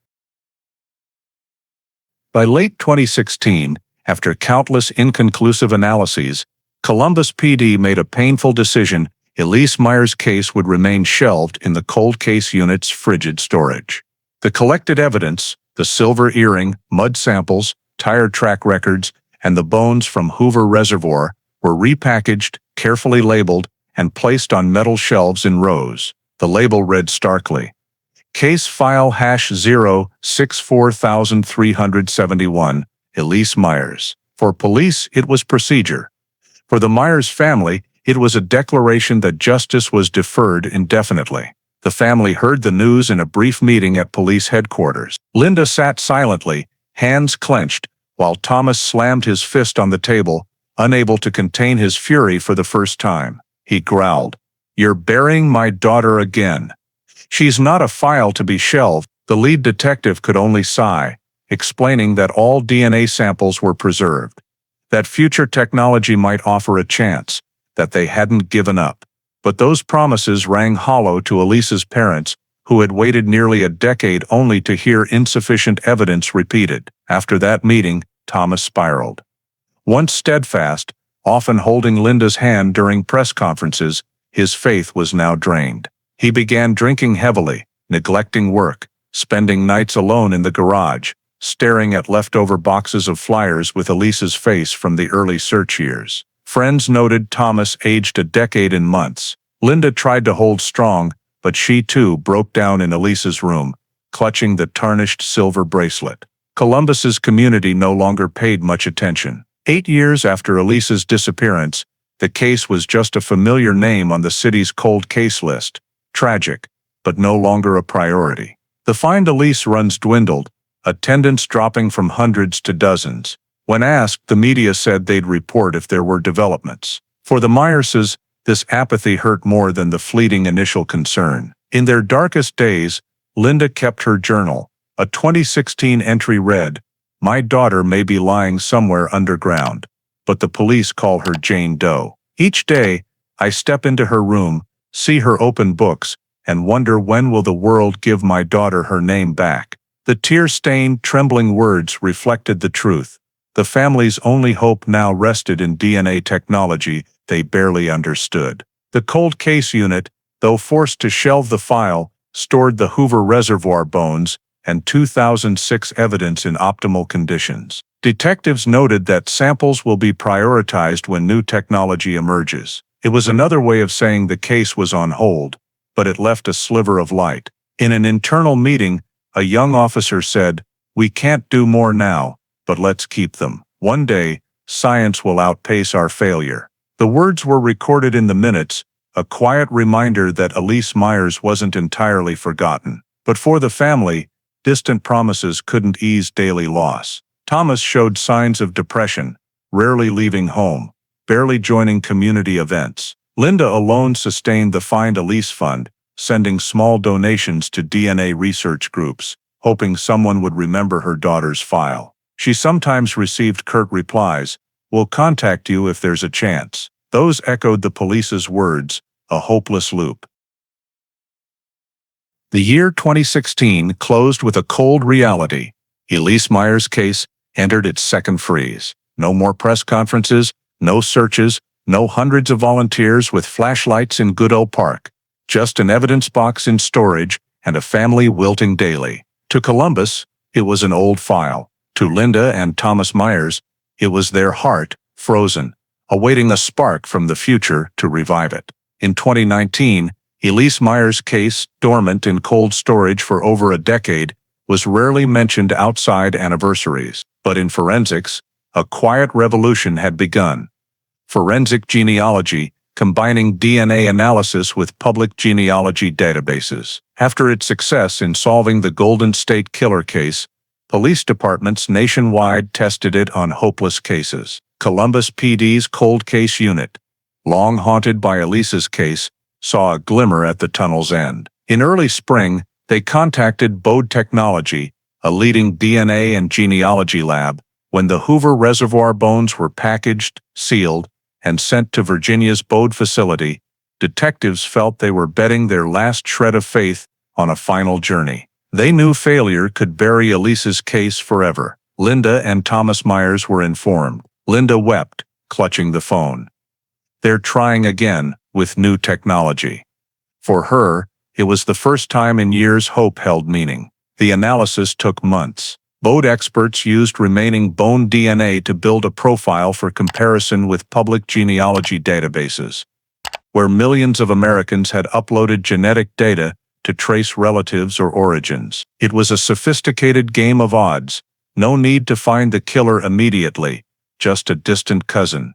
By late 2016, after countless inconclusive analyses, Columbus PD made a painful decision: Elise Myers' case would remain shelved in the cold case unit's frigid storage. The collected evidence, the silver earring, mud samples, tire track records, and the bones from Hoover Reservoir, were repackaged, carefully labeled, and placed on metal shelves in rows. The label read starkly, "Case file #0643371, Elise Myers." For police, it was procedure. For the Myers family, it was a declaration that justice was deferred indefinitely. The family heard the news in a brief meeting at police headquarters. Linda sat silently, hands clenched, while Thomas slammed his fist on the table, unable to contain his fury for the first time. He growled, "You're burying my daughter again. She's not a file to be shelved." The lead detective could only sigh, explaining that all DNA samples were preserved, that future technology might offer a chance, that they hadn't given up. But those promises rang hollow to Elise's parents, who had waited nearly a decade only to hear insufficient evidence repeated. After that meeting, Thomas spiraled. Once steadfast, often holding Linda's hand during press conferences, his faith was now drained. He began drinking heavily, neglecting work, spending nights alone in the garage, staring at leftover boxes of flyers with Elise's face from the early search years. Friends noted Thomas aged a decade in months. Linda tried to hold strong, but she too broke down in Elise's room, clutching the tarnished silver bracelet. Columbus's community no longer paid much attention. 8 years after Elise's disappearance, the case was just a familiar name on the city's cold case list. Tragic, but no longer a priority. The Find Elise runs dwindled, attendance dropping from hundreds to dozens. When asked, the media said they'd report if there were developments. For the Myerses, this apathy hurt more than the fleeting initial concern. In their darkest days, Linda kept her journal. A 2016 entry read, "My daughter may be lying somewhere underground, but the police call her Jane Doe. Each day, I step into her room, see her open books, and wonder when will the world give my daughter her name back." The tear-stained, trembling words reflected the truth. The family's only hope now rested in DNA technology they barely understood. The cold case unit, though forced to shelve the file, stored the Hoover Reservoir bones and 2006 evidence in optimal conditions. Detectives noted that samples will be prioritized when new technology emerges. It was another way of saying the case was on hold, but it left a sliver of light. In an internal meeting, a young officer said, "We can't do more now, but let's keep them. One day, science will outpace our failure." The words were recorded in the minutes, a quiet reminder that Elise Myers wasn't entirely forgotten. But for the family, distant promises couldn't ease daily loss. Thomas showed signs of depression, rarely leaving home, barely joining community events. Linda alone sustained the Find Elise Fund, sending small donations to DNA research groups, hoping someone would remember her daughter's file. She sometimes received curt replies, "We'll contact you if there's a chance." Those echoed the police's words, a hopeless loop. The year 2016 closed with a cold reality. Elise Myers' case entered its second freeze. No more press conferences, no searches, no hundreds of volunteers with flashlights in Goodell Park. Just an evidence box in storage and a family wilting daily. To Columbus, it was an old file. To Linda and Thomas Myers, it was their heart, frozen, awaiting a spark from the future to revive it. In 2019, Elise Myers' case, dormant in cold storage for over a decade, was rarely mentioned outside anniversaries. But in forensics, a quiet revolution had begun. Forensic genealogy, combining DNA analysis with public genealogy databases. After its success in solving the Golden State Killer case, police departments nationwide tested it on hopeless cases. Columbus PD's Cold Case Unit, long haunted by Elise's case, saw a glimmer at the tunnel's end. In early spring, they contacted Bode Technology, a leading DNA and genealogy lab. When the Hoover Reservoir bones were packaged, sealed, and sent to Virginia's Bode facility, detectives felt they were betting their last shred of faith on a final journey. They knew failure could bury Elise's case forever. Linda and Thomas Myers were informed. Linda wept, clutching the phone. They're trying again, with new technology. For her, it was the first time in years hope held meaning. The analysis took months. Bode experts used remaining bone DNA to build a profile for comparison with public genealogy databases, where millions of Americans had uploaded genetic data to trace relatives or origins. It was a sophisticated game of odds. No need to find the killer immediately, just a distant cousin,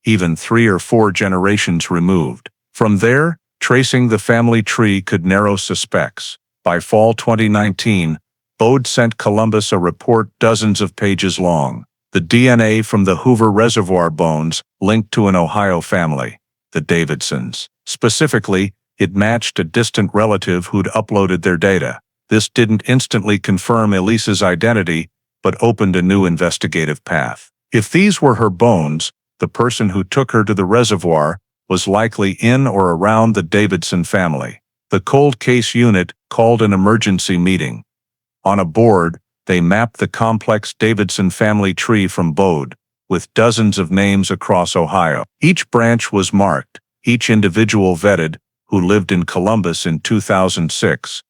even 3 or 4 generations removed. From there, tracing the family tree could narrow suspects. By fall 2019, Bode sent Columbus a report dozens of pages long. The DNA from the Hoover Reservoir bones linked to an Ohio family, the Davidsons. Specifically, it matched a distant relative who'd uploaded their data. This didn't instantly confirm Elise's identity, but opened a new investigative path. If these were her bones, the person who took her to the reservoir was likely in or around the Davidson family. The Cold Case Unit called an emergency meeting. On a board, they mapped the complex Davidson family tree from Bode, with dozens of names across Ohio. Each branch was marked, each individual vetted, who lived in Columbus in 2006,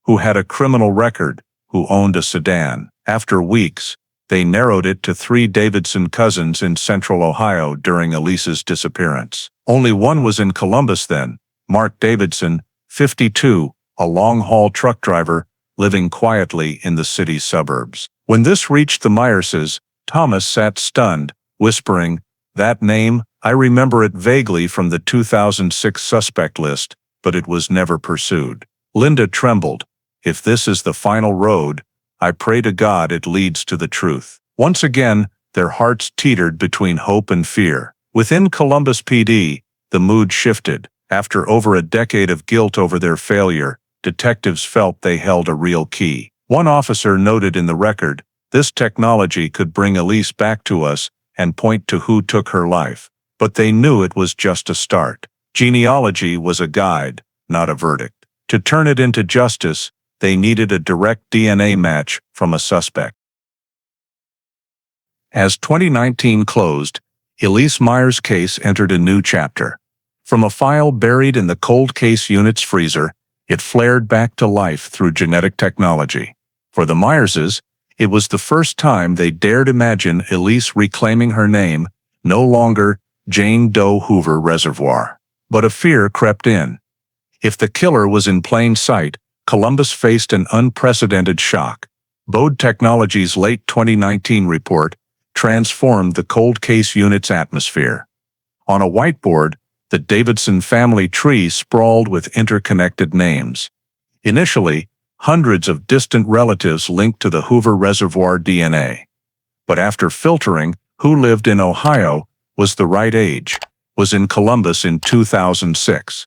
who had a criminal record, who owned a sedan. After weeks, they narrowed it to 3 Davidson cousins in central Ohio during Elise's disappearance. Only one was in Columbus then, Mark Davidson, 52, a long-haul truck driver, living quietly in the city's suburbs. When this reached the Myerses, Thomas sat stunned, whispering, "That name, I remember it vaguely from the 2006 suspect list, but it was never pursued." Linda trembled. "If this is the final road, I pray to God it leads to the truth." Once again, their hearts teetered between hope and fear. Within Columbus PD, the mood shifted. After over a decade of guilt over their failure, detectives felt they held a real key. One officer noted in the record, "This technology could bring Elise back to us and point to who took her life." But they knew it was just a start. Genealogy was a guide, not a verdict. To turn it into justice, they needed a direct DNA match from a suspect. As 2019 closed, Elise Myers' case entered a new chapter. From a file buried in the Cold Case Unit's freezer, it flared back to life through genetic technology. For the Myerses, it was the first time they dared imagine Elise reclaiming her name, no longer Jane Doe Hoover Reservoir. But a fear crept in. If the killer was in plain sight, Columbus faced an unprecedented shock. Bode Technology's late 2019 report transformed the Cold Case Unit's atmosphere. On a whiteboard, the Davidson family tree sprawled with interconnected names. Initially, hundreds of distant relatives linked to the Hoover Reservoir DNA. But after filtering who lived in Ohio, was the right age, was in Columbus in 2006.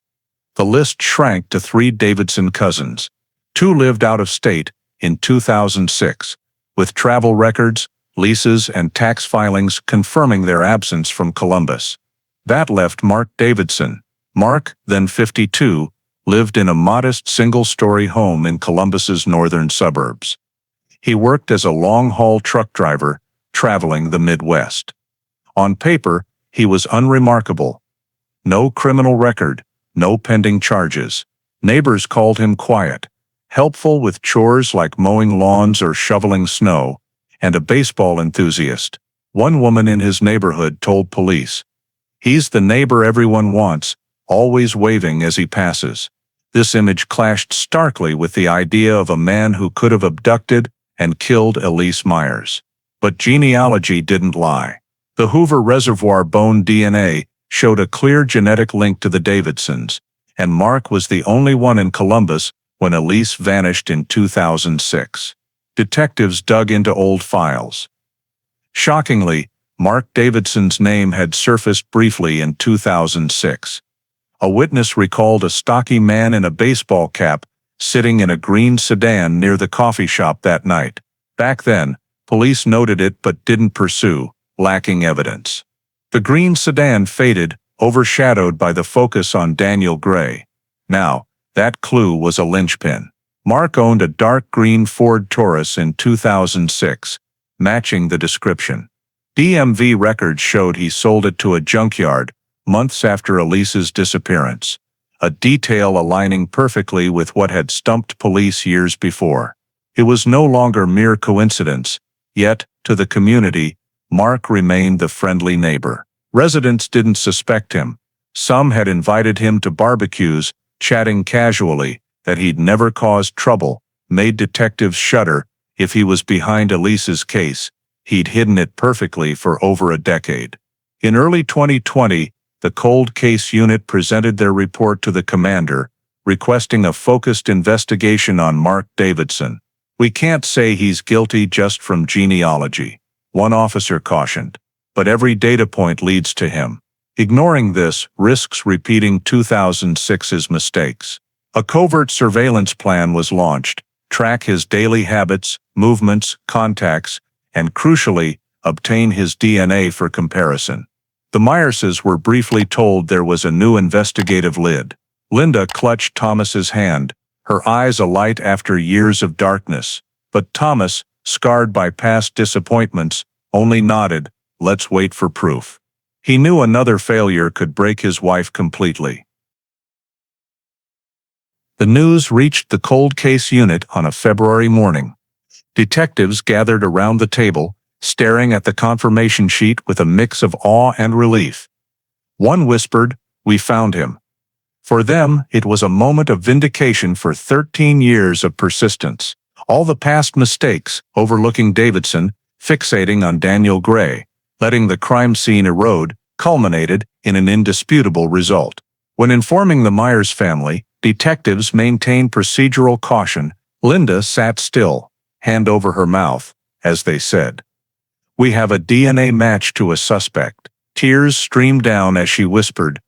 The list shrank to 3 Davidson cousins. 2 lived out of state in 2006, with travel records, leases, and tax filings confirming their absence from Columbus. That left Mark Davidson. Mark, then 52, lived in a modest single-story home in Columbus's northern suburbs. He worked as a long-haul truck driver, traveling the Midwest. On paper, he was unremarkable. No criminal record, no pending charges. Neighbors called him quiet, helpful with chores like mowing lawns or shoveling snow, and a baseball enthusiast. One woman in his neighborhood told police, "He's the neighbor everyone wants, always waving as he passes." This image clashed starkly with the idea of a man who could have abducted and killed Elise Myers. But genealogy didn't lie. The Hoover Reservoir bone DNA showed a clear genetic link to the Davidsons, and Mark was the only one in Columbus when Elise vanished in 2006. Detectives dug into old files. Shockingly, Mark Davidson's name had surfaced briefly in 2006. A witness recalled a stocky man in a baseball cap sitting in a green sedan near the coffee shop that night. Back then, police noted it but didn't pursue, lacking evidence. The green sedan faded, overshadowed by the focus on Daniel Gray. Now, that clue was a linchpin. Mark owned a dark green Ford Taurus in 2006, matching the description. DMV records showed he sold it to a junkyard months after Elise's disappearance, a detail aligning perfectly with what had stumped police years before. It was no longer mere coincidence, yet, to the community, Mark remained the friendly neighbor. Residents didn't suspect him. Some had invited him to barbecues, chatting casually that he'd never caused trouble, made detectives shudder. If he was behind Elise's case, he'd hidden it perfectly for over a decade. In early 2020, the Cold Case Unit presented their report to the commander, requesting a focused investigation on Mark Davidson. "We can't say he's guilty just from genealogy," one officer cautioned, "but every data point leads to him. Ignoring this risks repeating 2006's mistakes." A covert surveillance plan was launched, track his daily habits, movements, contacts, and crucially, obtain his DNA for comparison. The Myerses were briefly told there was a new investigative lid. Linda clutched Thomas's hand, her eyes alight after years of darkness. But Thomas, scarred by past disappointments, only nodded, "Let's wait for proof." He knew another failure could break his wife completely. The news reached the Cold Case Unit on a February morning. Detectives gathered around the table, staring at the confirmation sheet with a mix of awe and relief. One whispered, "We found him." For them, it was a moment of vindication for 13 years of persistence. All the past mistakes, overlooking Davidson, fixating on Daniel Gray, letting the crime scene erode, culminated in an indisputable result. When informing the Myers family, detectives maintained procedural caution. Linda sat still, hand over her mouth, as they said, "We have a DNA match to a suspect." Tears streamed down as she whispered,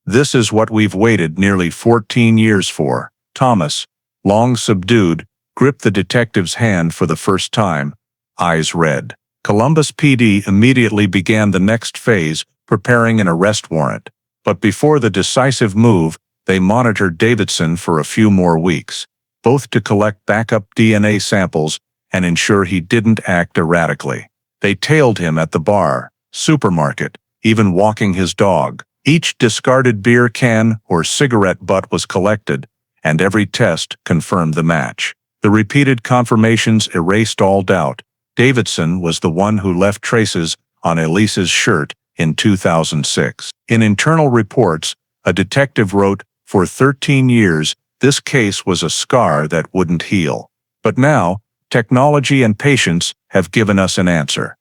"This is what we've waited nearly 14 years for." Thomas, long subdued, gripped the detective's hand for the first time, eyes red. Columbus PD immediately began the next phase, preparing an arrest warrant. But before the decisive move, they monitored Davidson for a few more weeks, both to collect backup DNA samples and ensure he didn't act erratically. They tailed him at the bar, supermarket, even walking his dog. Each discarded beer can or cigarette butt was collected, and every test confirmed the match. The repeated confirmations erased all doubt. Davidson was the one who left traces on Elise's shirt in 2006. In internal reports, a detective wrote, "For 13 years, this case was a scar that wouldn't heal. But now, technology and patience have given us an answer."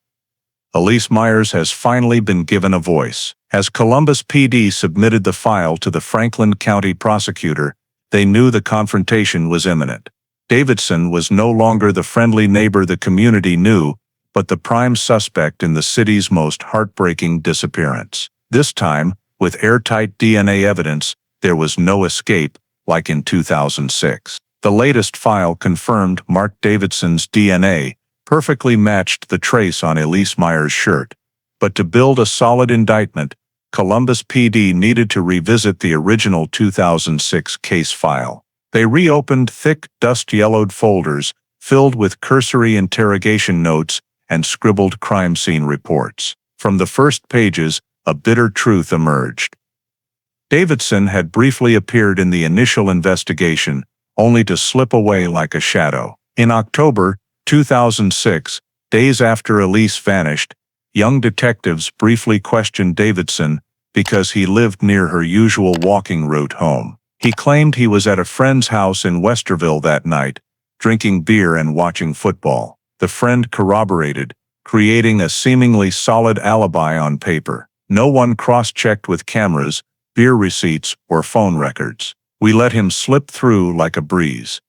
Elise Myers has finally been given a voice. As Columbus PD submitted the file to the Franklin County prosecutor, they knew the confrontation was imminent. Davidson was no longer the friendly neighbor the community knew, but the prime suspect in the city's most heartbreaking disappearance. This time, with airtight DNA evidence, there was no escape, like in 2006. The latest file confirmed Mark Davidson's DNA perfectly matched the trace on Elise Myers' shirt. But to build a solid indictment, Columbus PD needed to revisit the original 2006 case file. They reopened thick, dust-yellowed folders filled with cursory interrogation notes and scribbled crime scene reports. From the first pages, a bitter truth emerged. Davidson had briefly appeared in the initial investigation, only to slip away like a shadow. In October 2006, days after Elise vanished, young detectives briefly questioned Davidson because he lived near her usual walking route home. He claimed he was at a friend's house in Westerville that night, drinking beer and watching football. The friend corroborated, creating a seemingly solid alibi on paper. No one cross-checked with cameras, beer receipts, or phone records. "We let him slip through like a breeze,"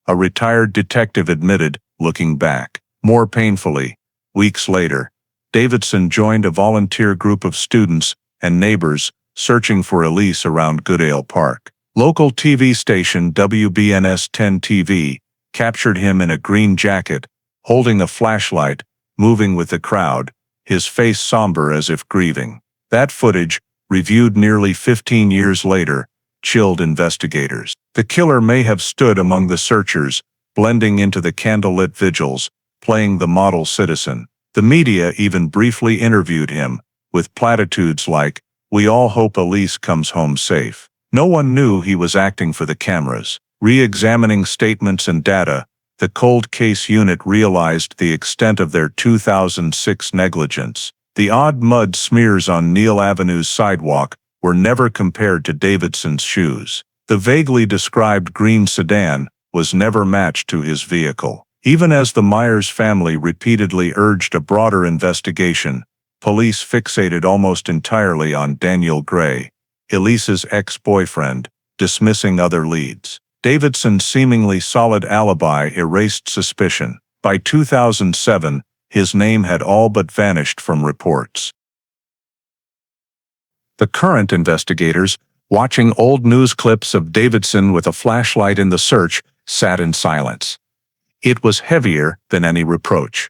a retired detective admitted, looking back. More painfully, weeks later, Davidson joined a volunteer group of students and neighbors searching for Elise around Goodale Park. Local TV station WBNS 10 TV captured him in a green jacket, holding a flashlight, moving with the crowd, his face somber as if grieving. That footage, reviewed nearly 15 years later, chilled investigators. The killer may have stood among the searchers, blending into the candlelit vigils, playing the model citizen. The media even briefly interviewed him, with platitudes like, "We all hope Elise comes home safe." No one knew he was acting for the cameras. Re-examining statements and data, the cold case unit realized the extent of their 2006 negligence. The odd mud smears on Neal Avenue's sidewalk were never compared to Davidson's shoes. The vaguely described green sedan was never matched to his vehicle. Even as the Myers family repeatedly urged a broader investigation, police fixated almost entirely on Daniel Gray, Elise's ex-boyfriend, dismissing other leads. Davidson's seemingly solid alibi erased suspicion. By 2007, his name had all but vanished from reports. The current investigators, watching old news clips of Davidson with a flashlight in the search, sat in silence. It was heavier than any reproach.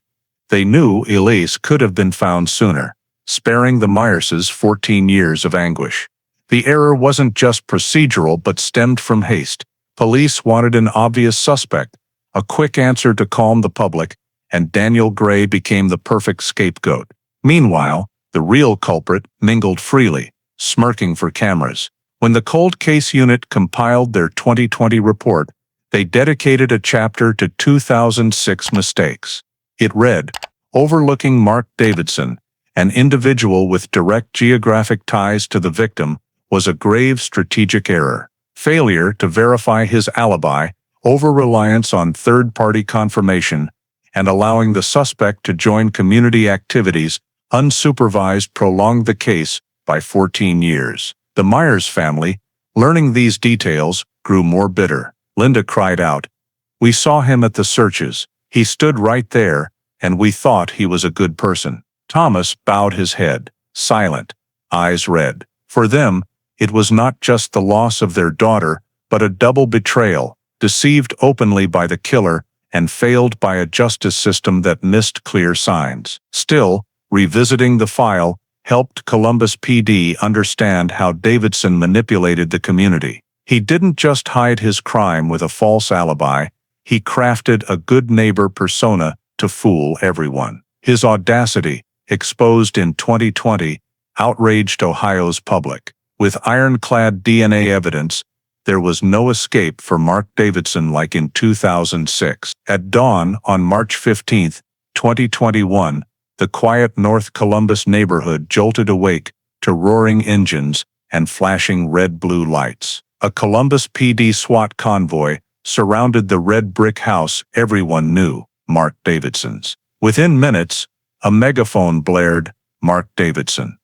They knew Elise could have been found sooner, sparing the Myerses 14 years of anguish. The error wasn't just procedural but stemmed from haste. Police wanted an obvious suspect, a quick answer to calm the public, and Daniel Gray became the perfect scapegoat. Meanwhile, the real culprit mingled freely, smirking for cameras. When the cold case unit compiled their 2020 report, they dedicated a chapter to 2006 mistakes. It read, "Overlooking Mark Davidson, an individual with direct geographic ties to the victim, was a grave strategic error. Failure to verify his alibi, over-reliance on third-party confirmation, and allowing the suspect to join community activities unsupervised prolonged the case by 14 years. The Myers family, learning these details, grew more bitter. Linda cried out, "We saw him at the searches. He stood right there, and we thought he was a good person." Thomas bowed his head, silent, eyes red. For them, it was not just the loss of their daughter, but a double betrayal, deceived openly by the killer and failed by a justice system that missed clear signs. Still, revisiting the file helped Columbus PD understand how Davidson manipulated the community. He didn't just hide his crime with a false alibi, he crafted a good neighbor persona to fool everyone. His audacity, exposed in 2020, outraged Ohio's public. With ironclad DNA evidence, there was no escape for Mark Davidson like in 2006. At dawn on March 15, 2021, the quiet North Columbus neighborhood jolted awake to roaring engines and flashing red-blue lights. A Columbus PD SWAT convoy surrounded the red brick house everyone knew, Mark Davidson's. Within minutes, a megaphone blared, "Mark Davidson.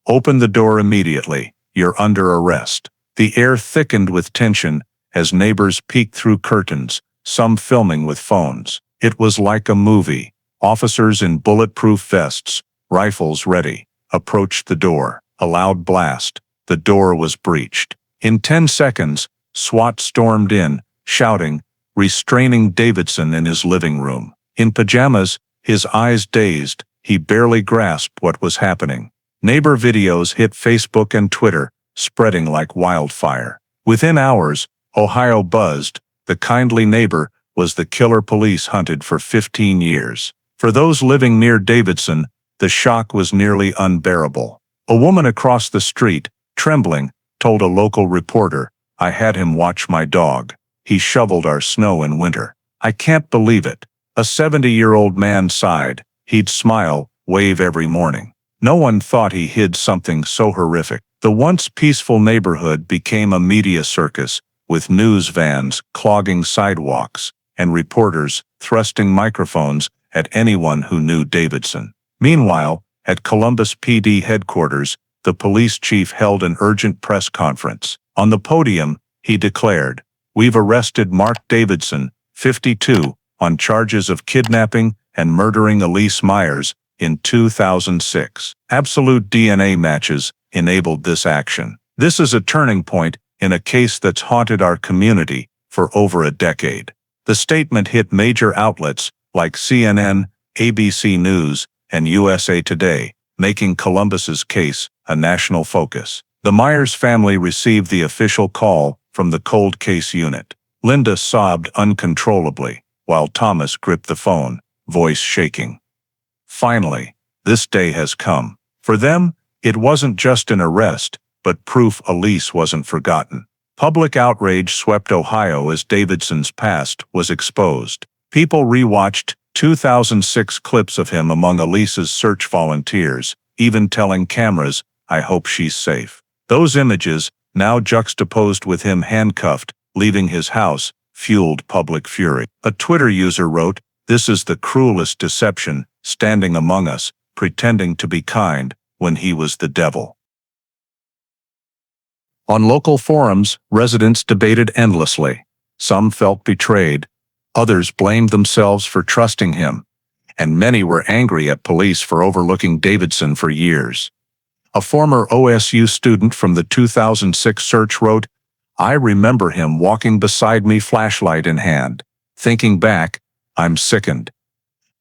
Open the door immediately. You're under arrest." The air thickened with tension as neighbors peeked through curtains, some filming with phones. It was like a movie. Officers in bulletproof vests, rifles ready, approached the door. A loud blast. The door was breached. In 10 seconds, SWAT stormed in, shouting, restraining Davidson in his living room. In pajamas, his eyes dazed, he barely grasped what was happening. Neighbor videos hit Facebook and Twitter, spreading like wildfire. Within hours, Ohio buzzed. The kindly neighbor was the killer police hunted for 15 years. For those living near Davidson, the shock was nearly unbearable. A woman across the street, trembling, told a local reporter, "I had him watch my dog. He shoveled our snow in winter. I can't believe it." A 70-year-old man sighed. He'd smile, wave every morning. No one thought he hid something so horrific. The once peaceful neighborhood became a media circus, with news vans clogging sidewalks and reporters thrusting microphones at anyone who knew Davidson. Meanwhile, at Columbus PD headquarters, the police chief held an urgent press conference. On the podium, he declared, "We've arrested Mark Davidson, 52, on charges of kidnapping and murdering Elise Myers in 2006. Absolute DNA matches enabled this action. This is a turning point in a case that's haunted our community for over a decade." The statement hit major outlets like CNN, ABC News, and USA Today, making Columbus's case a national focus. The Myers family received the official call from the cold case unit. Linda sobbed uncontrollably, while Thomas gripped the phone, voice shaking. Finally, this day has come. For them, it wasn't just an arrest, but proof Elise wasn't forgotten. Public outrage swept Ohio as Davidson's past was exposed. People rewatched 2006 clips of him among Elise's search volunteers, even telling cameras, "I hope she's safe." Those images, now juxtaposed with him handcuffed, leaving his house, fueled public fury. A Twitter user wrote, "This is the cruelest deception, standing among us, pretending to be kind, when he was the devil." On local forums, residents debated endlessly. Some felt betrayed. Others blamed themselves for trusting him. And many were angry at police for overlooking Davidson for years. A former OSU student from the 2006 search wrote, "I remember him walking beside me, flashlight in hand. Thinking back, I'm sickened."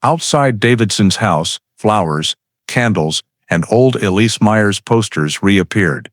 Outside Davidson's house, flowers, candles, and old Elise Myers posters reappeared.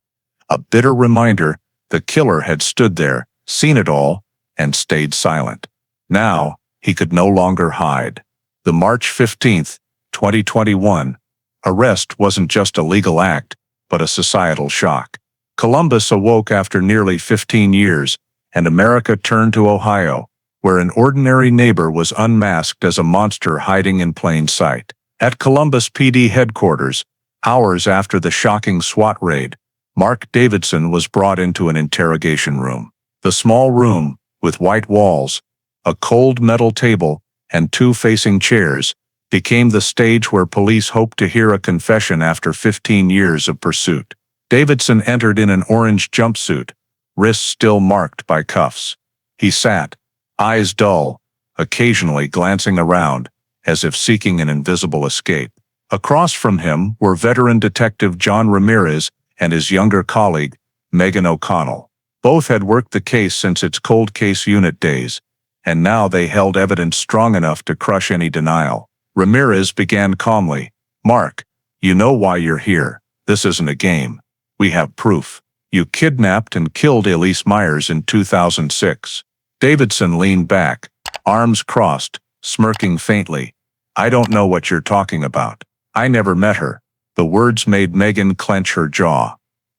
A bitter reminder the killer had stood there, seen it all, and stayed silent. Now, he could no longer hide. The March 15, 2021, arrest wasn't just a legal act, but a societal shock. Columbus awoke after nearly 15 years, and America turned to Ohio, where an ordinary neighbor was unmasked as a monster hiding in plain sight. At Columbus PD headquarters, hours after the shocking SWAT raid, Mark Davidson was brought into an interrogation room. The small room, with white walls, a cold metal table, and two facing chairs, became the stage where police hoped to hear a confession after 15 years of pursuit. Davidson entered in an orange jumpsuit, wrists still marked by cuffs. He sat, eyes dull, occasionally glancing around, as if seeking an invisible escape. Across from him were veteran detective John Ramirez and his younger colleague, Megan O'Connell. Both had worked the case since its cold case unit days, and now they held evidence strong enough to crush any denial. Ramirez began calmly, "Mark, you know why you're here. This isn't a game. We have proof. You kidnapped and killed Elise Myers in 2006. Davidson leaned back, arms crossed, smirking faintly. "I don't know what you're talking about. I never met her." The words made Megan clench her jaw.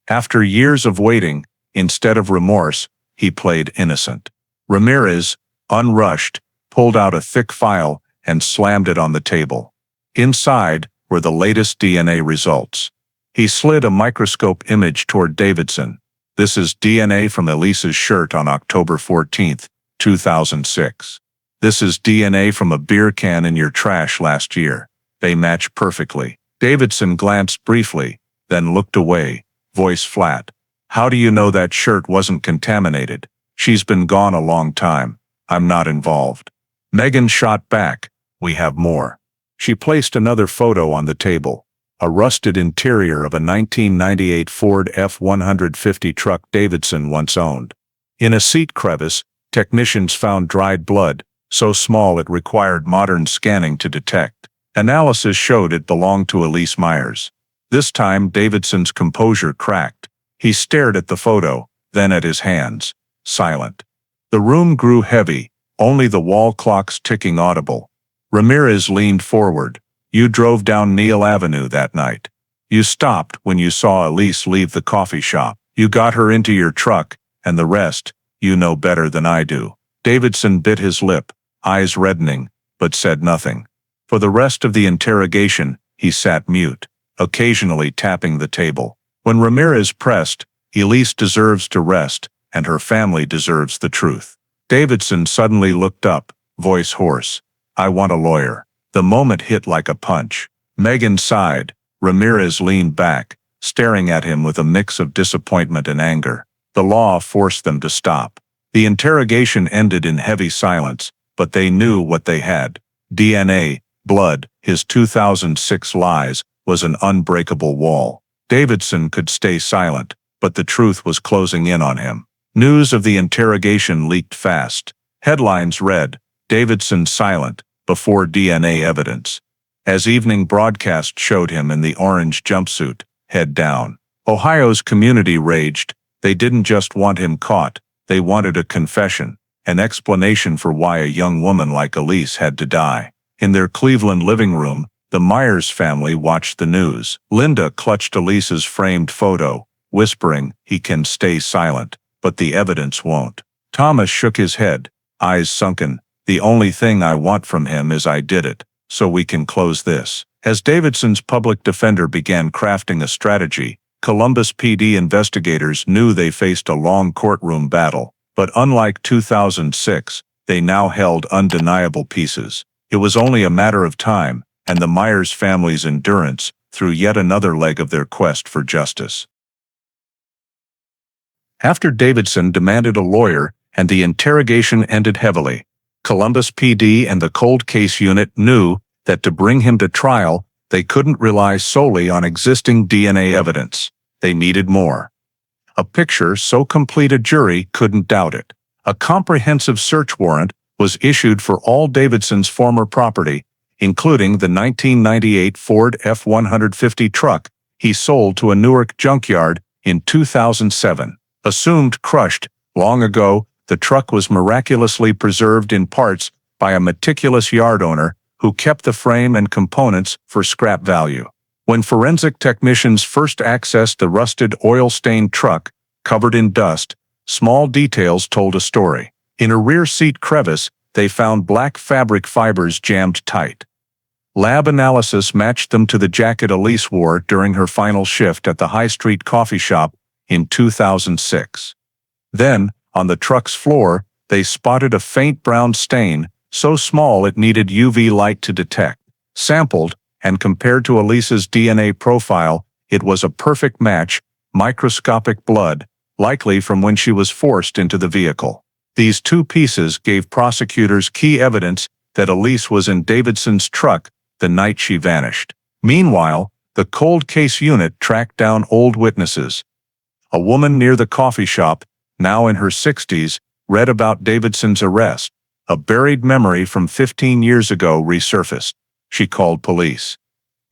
After years of waiting, instead of remorse, he played innocent. Ramirez, unrushed, pulled out a thick file and slammed it on the table. Inside were the latest DNA results. He slid a microscope image toward Davidson. "This is DNA from Elise's shirt on October 14, 2006. This is DNA from a beer can in your trash last year. They match perfectly." Davidson glanced briefly, then looked away, voice flat. "How do you know that shirt wasn't contaminated? She's been gone a long time. I'm not involved. Megan shot back, we have more. She placed another photo on the table, a rusted interior of a 1998 Ford F-150 truck Davidson once owned. In a seat crevice, technicians found dried blood, so small it required modern scanning to detect. Analysis showed it belonged to Elise Myers. This time Davidson's composure cracked. He stared at the photo, then at his hands, silent. The room grew heavy, only the wall clocks ticking audible. Ramirez leaned forward. You drove down Neal Avenue that night. You stopped when you saw Elise leave the coffee shop. You got her into your truck, and the rest, you know better than I do. Davidson bit his lip, eyes reddening, but said nothing. For the rest of the interrogation, he sat mute, occasionally tapping the table. When Ramirez pressed, Elise deserves to rest, and her family deserves the truth. Davidson suddenly looked up, voice hoarse. I want a lawyer. The moment hit like a punch. Megan sighed. Ramirez leaned back, staring at him with a mix of disappointment and anger. The law forced them to stop. The interrogation ended in heavy silence, but they knew what they had. DNA, blood, his 2006 lies, was an unbreakable wall. Davidson could stay silent, but the truth was closing in on him. News of the interrogation leaked fast. Headlines read, Davidson silent, before DNA evidence. As evening broadcast showed him in the orange jumpsuit, head down. Ohio's community raged. They didn't just want him caught, they wanted a confession, an explanation for why a young woman like Elise had to die. In their Cleveland living room, the Myers family watched the news. Linda clutched Elise's framed photo, whispering, he can stay silent, but the evidence won't. Thomas shook his head, eyes sunken. The only thing I want from him is I did it, so we can close this. As Davidson's public defender began crafting a strategy, Columbus PD investigators knew they faced a long courtroom battle, but unlike 2006, they now held undeniable pieces. It was only a matter of time, and the Myers family's endurance, through yet another leg of their quest for justice. After Davidson demanded a lawyer, and the interrogation ended heavily, Columbus PD and the cold case unit knew that to bring him to trial, they couldn't rely solely on existing DNA evidence. They needed more. A picture so complete a jury couldn't doubt it. A comprehensive search warrant was issued for all Davidson's former property, including the 1998 Ford F-150 truck he sold to a Newark junkyard in 2007. Assumed crushed long ago, the truck was miraculously preserved in parts by a meticulous yard owner who kept the frame and components for scrap value. When forensic technicians first accessed the rusted oil-stained truck, covered in dust, small details told a story. In a rear seat crevice, they found black fabric fibers jammed tight. Lab analysis matched them to the jacket Elise wore during her final shift at the High Street coffee shop in 2006. Then, on the truck's floor, they spotted a faint brown stain, so small it needed UV light to detect. Sampled, and compared to Elise's DNA profile, it was a perfect match, microscopic blood, likely from when she was forced into the vehicle. These two pieces gave prosecutors key evidence that Elise was in Davidson's truck the night she vanished. Meanwhile, the cold case unit tracked down old witnesses. A woman near the coffee shop, now in her 60s, read about Davidson's arrest. A buried memory from 15 years ago resurfaced. She called police,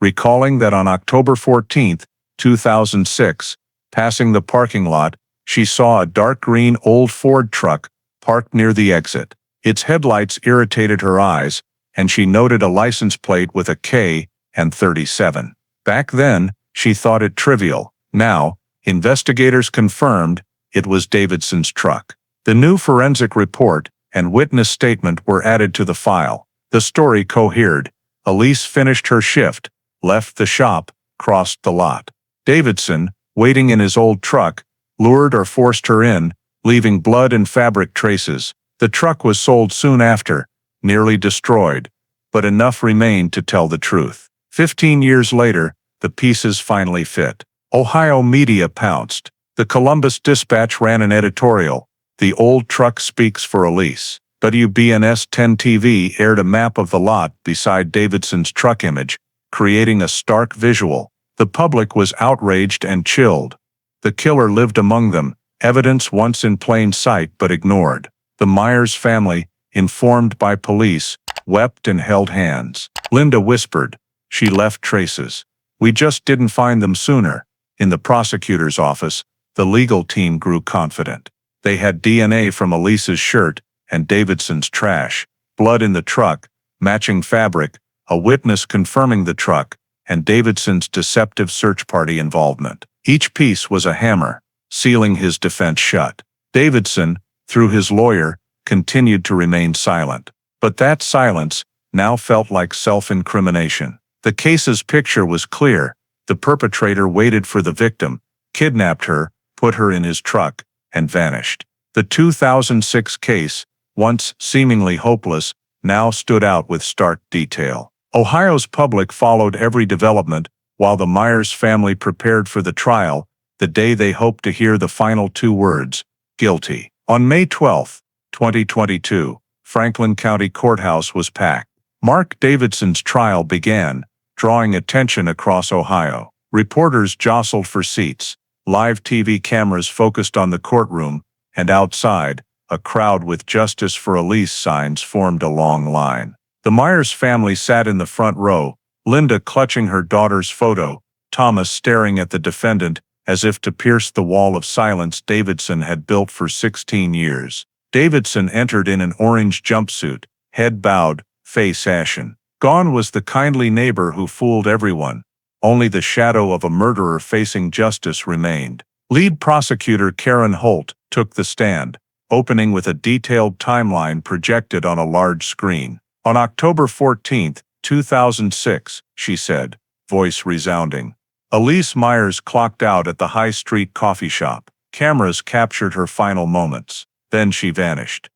recalling that on October 14, 2006, passing the parking lot, she saw a dark green old Ford truck parked near the exit. Its headlights irritated her eyes, and she noted a license plate with a K and 37. Back then, she thought it trivial. Now, investigators confirmed it was Davidson's truck. The new forensic report and witness statement were added to the file. The story cohered. Elise finished her shift, left the shop, crossed the lot. Davidson, waiting in his old truck, lured or forced her in, leaving blood and fabric traces. The truck was sold soon after, nearly destroyed, but enough remained to tell the truth. 15 years later, the pieces finally fit. Ohio media pounced. The Columbus Dispatch ran an editorial, "The old truck speaks for Elise." WBNS 10 TV aired a map of the lot beside Davidson's truck image, creating a stark visual. The public was outraged and chilled. The killer lived among them, evidence once in plain sight but ignored. The Myers family, informed by police, wept and held hands. Linda whispered, "She left traces. We just didn't find them sooner." In the prosecutor's office, the legal team grew confident. They had DNA from Elise's shirt and Davidson's trash, blood in the truck, matching fabric, a witness confirming the truck, and Davidson's deceptive search party involvement. Each piece was a hammer, sealing his defense shut. Davidson, through his lawyer, continued to remain silent. But that silence now felt like self-incrimination. The case's picture was clear. The perpetrator waited for the victim, kidnapped her, put her in his truck, and vanished. The 2006 case, once seemingly hopeless, now stood out with stark detail. Ohio's public followed every development, while the Myers family prepared for the trial, the day they hoped to hear the final two words, guilty. On May 12, 2022, Franklin County Courthouse was packed. Mark Davidson's trial began, drawing attention across Ohio. Reporters jostled for seats, live TV cameras focused on the courtroom, and outside, a crowd with "Justice for Elise" signs formed a long line. The Myers family sat in the front row, Linda clutching her daughter's photo, Thomas staring at the defendant, as if to pierce the wall of silence Davidson had built for 16 years. Davidson entered in an orange jumpsuit, head bowed, face ashen. Gone was the kindly neighbor who fooled everyone. Only the shadow of a murderer facing justice remained. Lead prosecutor Karen Holt took the stand, opening with a detailed timeline projected on a large screen. On October 14, 2006, she said, voice resounding. Elise Myers clocked out at the High Street coffee shop. Cameras captured her final moments. Then she vanished.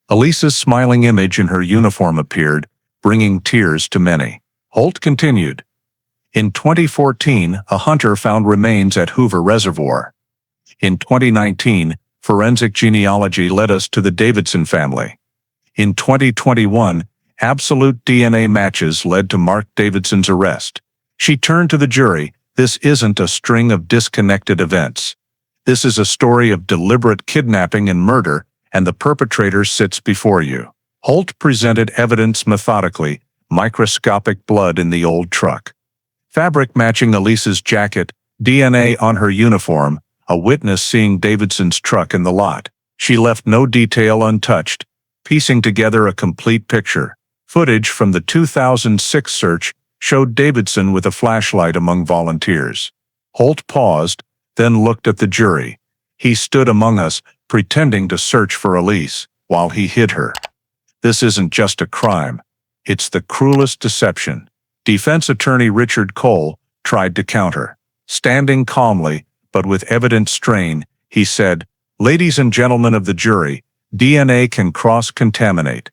Elise's smiling image in her uniform appeared, bringing tears to many. Holt continued. In 2014, a hunter found remains at Hoover Reservoir. In 2019, forensic genealogy led us to the Davidson family. In 2021, absolute DNA matches led to Mark Davidson's arrest. She turned to the jury. This isn't a string of disconnected events. This is a story of deliberate kidnapping and murder, and the perpetrator sits before you. Holt presented evidence methodically, microscopic blood in the old truck, fabric matching Elise's jacket, DNA on her uniform, a witness seeing Davidson's truck in the lot. She left no detail untouched, piecing together a complete picture. Footage from the 2006 search showed Davidson with a flashlight among volunteers. Holt paused, then looked at the jury. He stood among us, pretending to search for Elise, while he hid her. This isn't just a crime. It's the cruelest deception. Defense attorney Richard Cole tried to counter. Standing calmly, but with evident strain, he said, "Ladies and gentlemen of the jury, DNA can cross-contaminate.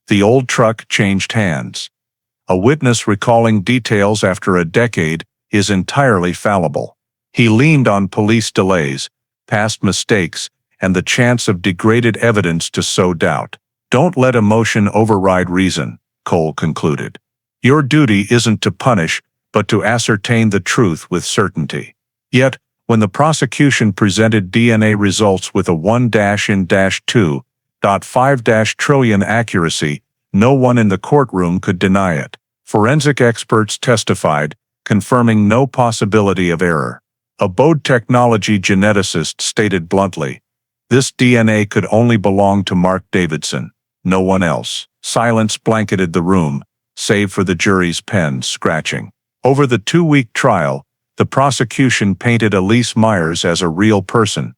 The old truck changed hands. A witness recalling details after a decade is entirely fallible." He leaned on police delays, past mistakes, and the chance of degraded evidence to sow doubt. "Don't let emotion override reason," Cole concluded. "Your duty isn't to punish, but to ascertain the truth with certainty." Yet, when the prosecution presented DNA results with a 1-in-2.5 trillion accuracy, no one in the courtroom could deny it. Forensic experts testified, confirming no possibility of error. A Bode Technology geneticist stated bluntly, "This DNA could only belong to Mark Davidson, no one else." Silence blanketed the room, save for the jury's pen scratching. Over the 2-week trial, the prosecution painted Elise Myers as a real person,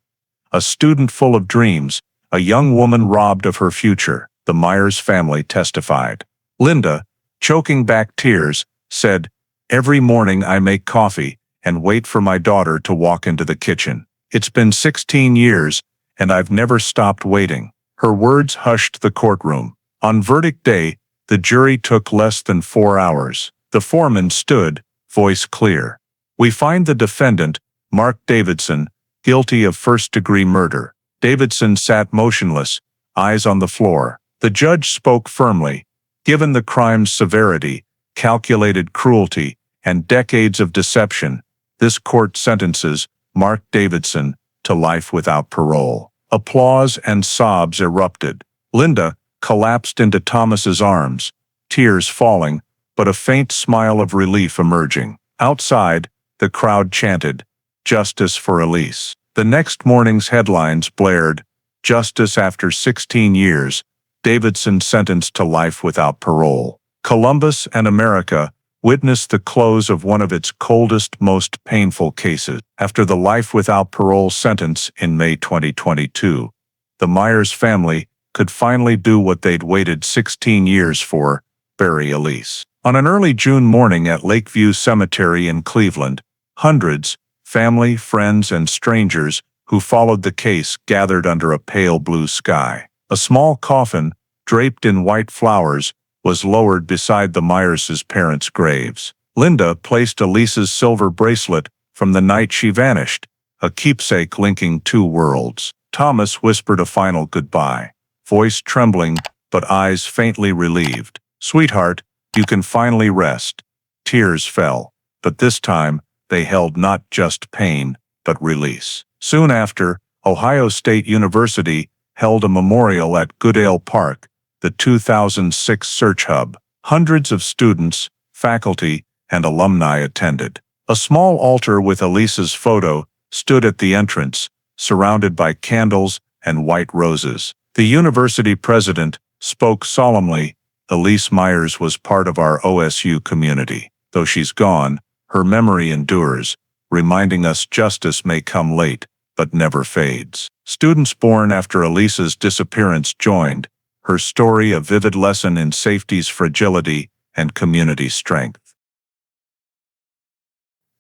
a student full of dreams, a young woman robbed of her future. The Myers family testified. Linda, choking back tears, said, "Every morning I make coffee and wait for my daughter to walk into the kitchen. It's been 16 years, and I've never stopped waiting." Her words hushed the courtroom. On verdict day, the jury took less than 4 hours. The foreman stood, voice clear. "We find the defendant, Mark Davidson, guilty of first-degree murder." Davidson sat motionless, eyes on the floor. The judge spoke firmly. Given the crime's severity, calculated cruelty, and decades of deception, this court sentences Mark Davidson to life without parole. Applause and sobs erupted. Linda collapsed into Thomas's arms, tears falling, but a faint smile of relief emerging. Outside, the crowd chanted, "Justice for Elise." The next morning's headlines blared, "Justice after 16 years, Davidson sentenced to life without parole." Columbus and America witnessed the close of one of its coldest, most painful cases. After the life without parole sentence in May 2022, the Myers family could finally do what they'd waited 16 years for, bury Elise. On an early June morning at Lakeview Cemetery in Cleveland, hundreds, family, friends, and strangers who followed the case gathered under a pale blue sky. A small coffin, draped in white flowers, was lowered beside the Myers' parents' graves. Linda placed Elise's silver bracelet from the night she vanished, a keepsake linking two worlds. Thomas whispered a final goodbye, voice trembling but eyes faintly relieved. "Sweetheart, you can finally rest." Tears fell, but this time they held not just pain, but release. Soon after, Ohio State University held a memorial at Goodale Park, the 2006 search hub. Hundreds of students, faculty, and alumni attended. A small altar with Elise's photo stood at the entrance, surrounded by candles and white roses. The university president spoke solemnly, "Elise Myers was part of our OSU community. Though she's gone, her memory endures, reminding us justice may come late, but never fades." Students born after Elise's disappearance joined, her story a vivid lesson in safety's fragility and community strength.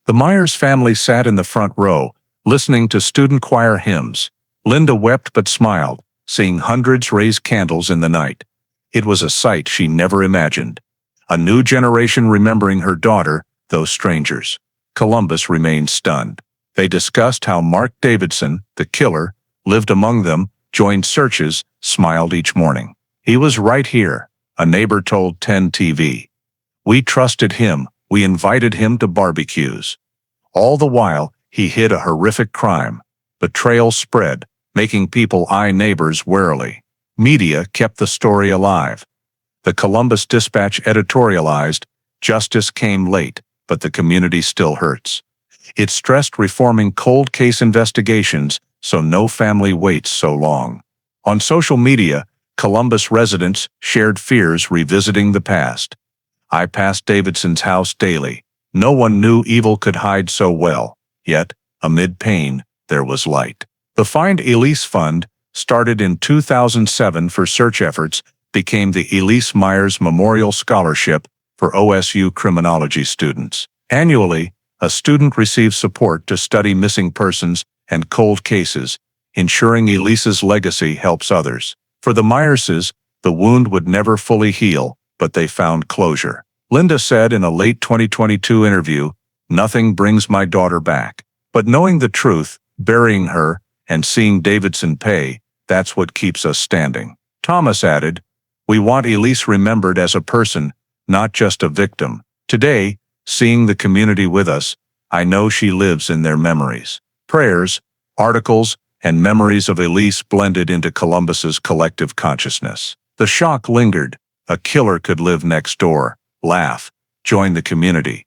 The Myers family sat in the front row, listening to student choir hymns. Linda wept but smiled, seeing hundreds raise candles in the night. It was a sight she never imagined. A new generation remembering her daughter, though strangers. Columbus remained stunned. They discussed how Mark Davidson, the killer, lived among them, joined searches, smiled each morning. "He was right here," a neighbor told 10 TV. "We trusted him, we invited him to barbecues." All the while, he hid a horrific crime. Betrayal spread, making people eye neighbors warily. Media kept the story alive. The Columbus Dispatch editorialized, "Justice came late, but the community still hurts." It stressed reforming cold case investigations so no family waits so long. On social media, Columbus residents shared fears revisiting the past. "I passed Davidson's house daily. No one knew evil could hide so well. Yet, amid pain, there was light." The Find Elise Fund, started in 2007 for search efforts, became the Elise Myers Memorial Scholarship for OSU criminology students. Annually, a student receives support to study missing persons and cold cases, ensuring Elise's legacy helps others. For the Myerses, the wound would never fully heal, but they found closure. Linda said in a late 2022 interview, "Nothing brings my daughter back. But knowing the truth, burying her, and seeing Davidson pay, that's what keeps us standing." Thomas added, "We want Elise remembered as a person, not just a victim. Today, seeing the community with us, I know she lives in their memories." Prayers, articles, and memories of Elise blended into Columbus's collective consciousness. The shock lingered. A killer could live next door, laugh, join the community.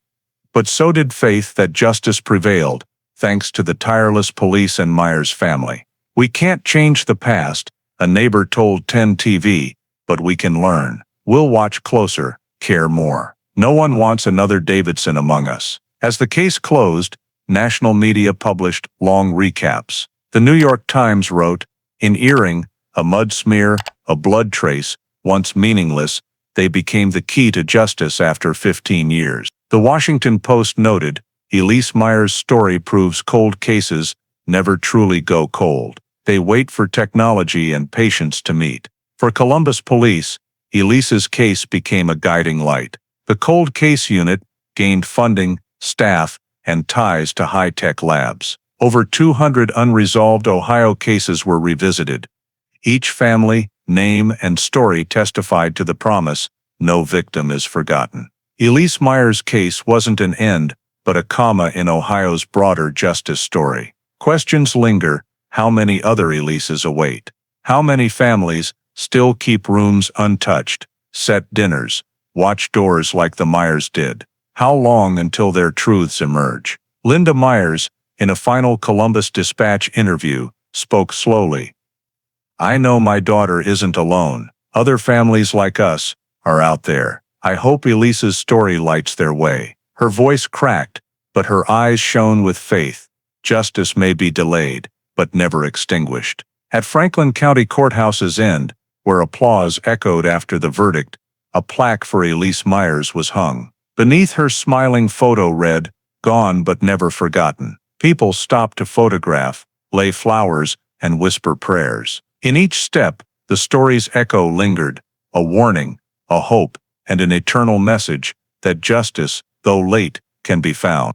But so did faith that justice prevailed, thanks to the tireless police and Myers family. "We can't change the past," a neighbor told 10 TV, "but we can learn. We'll watch closer, care more. No one wants another Davidson among us." As the case closed, national media published long recaps. The New York Times wrote, "In Earring, a mud smear, a blood trace, once meaningless, they became the key to justice after 15 years. The Washington Post noted, "Elise Myers' story proves cold cases never truly go cold. They wait for technology and patience to meet." For Columbus Police, Elise's case became a guiding light. The cold case unit gained funding, staff, and ties to high-tech labs. Over 200 unresolved Ohio cases were revisited. Each family, name, and story testified to the promise, no victim is forgotten. Elise Myers' case wasn't an end, but a comma in Ohio's broader justice story. Questions linger: how many other Elises await? How many families still keep rooms untouched, set dinners, watch doors like the Myers did? How long until their truths emerge? Linda Myers, in a final Columbus Dispatch interview, spoke slowly. "I know my daughter isn't alone. Other families like us are out there. I hope Elise's story lights their way." Her voice cracked, but her eyes shone with faith. Justice may be delayed, but never extinguished. At Franklin County Courthouse's end, where applause echoed after the verdict, a plaque for Elise Myers was hung. Beneath her smiling photo read, "Gone but never forgotten." People stopped to photograph, lay flowers, and whisper prayers. In each step, the story's echo lingered, a warning, a hope, and an eternal message that justice, though late, can be found.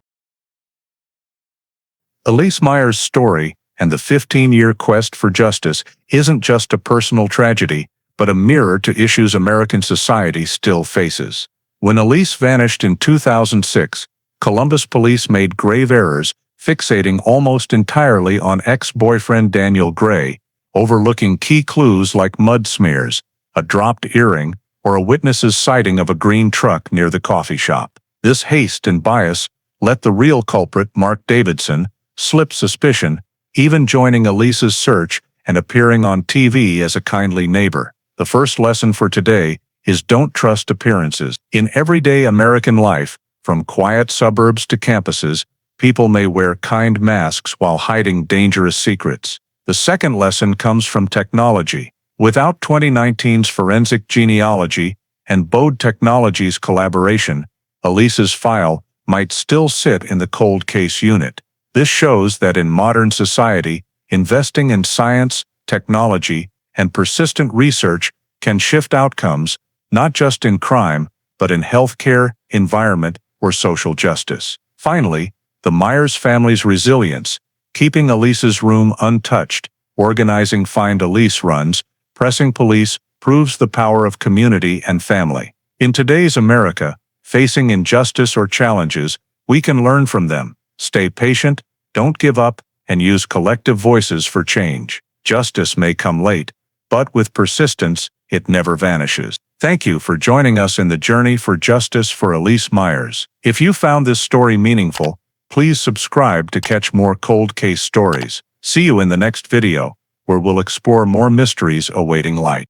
Elise Myers' story, and the 15-year quest for justice, isn't just a personal tragedy, but a mirror to issues American society still faces. When Elise vanished in 2006, Columbus police made grave errors, fixating almost entirely on ex-boyfriend Daniel Gray, overlooking key clues like mud smears, a dropped earring, or a witness's sighting of a green truck near the coffee shop. This haste and bias let the real culprit, Mark Davidson, slip suspicion, even joining Elise's search and appearing on TV as a kindly neighbor. The first lesson for today is don't trust appearances. In everyday American life, from quiet suburbs to campuses, people may wear kind masks while hiding dangerous secrets. The second lesson comes from technology. Without 2019's forensic genealogy and Bode Technologies' collaboration, Elise's file might still sit in the cold case unit. This shows that in modern society, investing in science, technology, and persistent research can shift outcomes, not just in crime, but in healthcare, environment, or social justice. Finally, the Myers family's resilience, keeping Elise's room untouched, organizing Find Elise runs, pressing police, proves the power of community and family. In today's America, facing injustice or challenges, we can learn from them. Stay patient, don't give up, and use collective voices for change. Justice may come late, but with persistence, it never vanishes. Thank you for joining us in the journey for justice for Elise Myers. If you found this story meaningful, please subscribe to catch more cold case stories. See you in the next video, where we'll explore more mysteries awaiting light.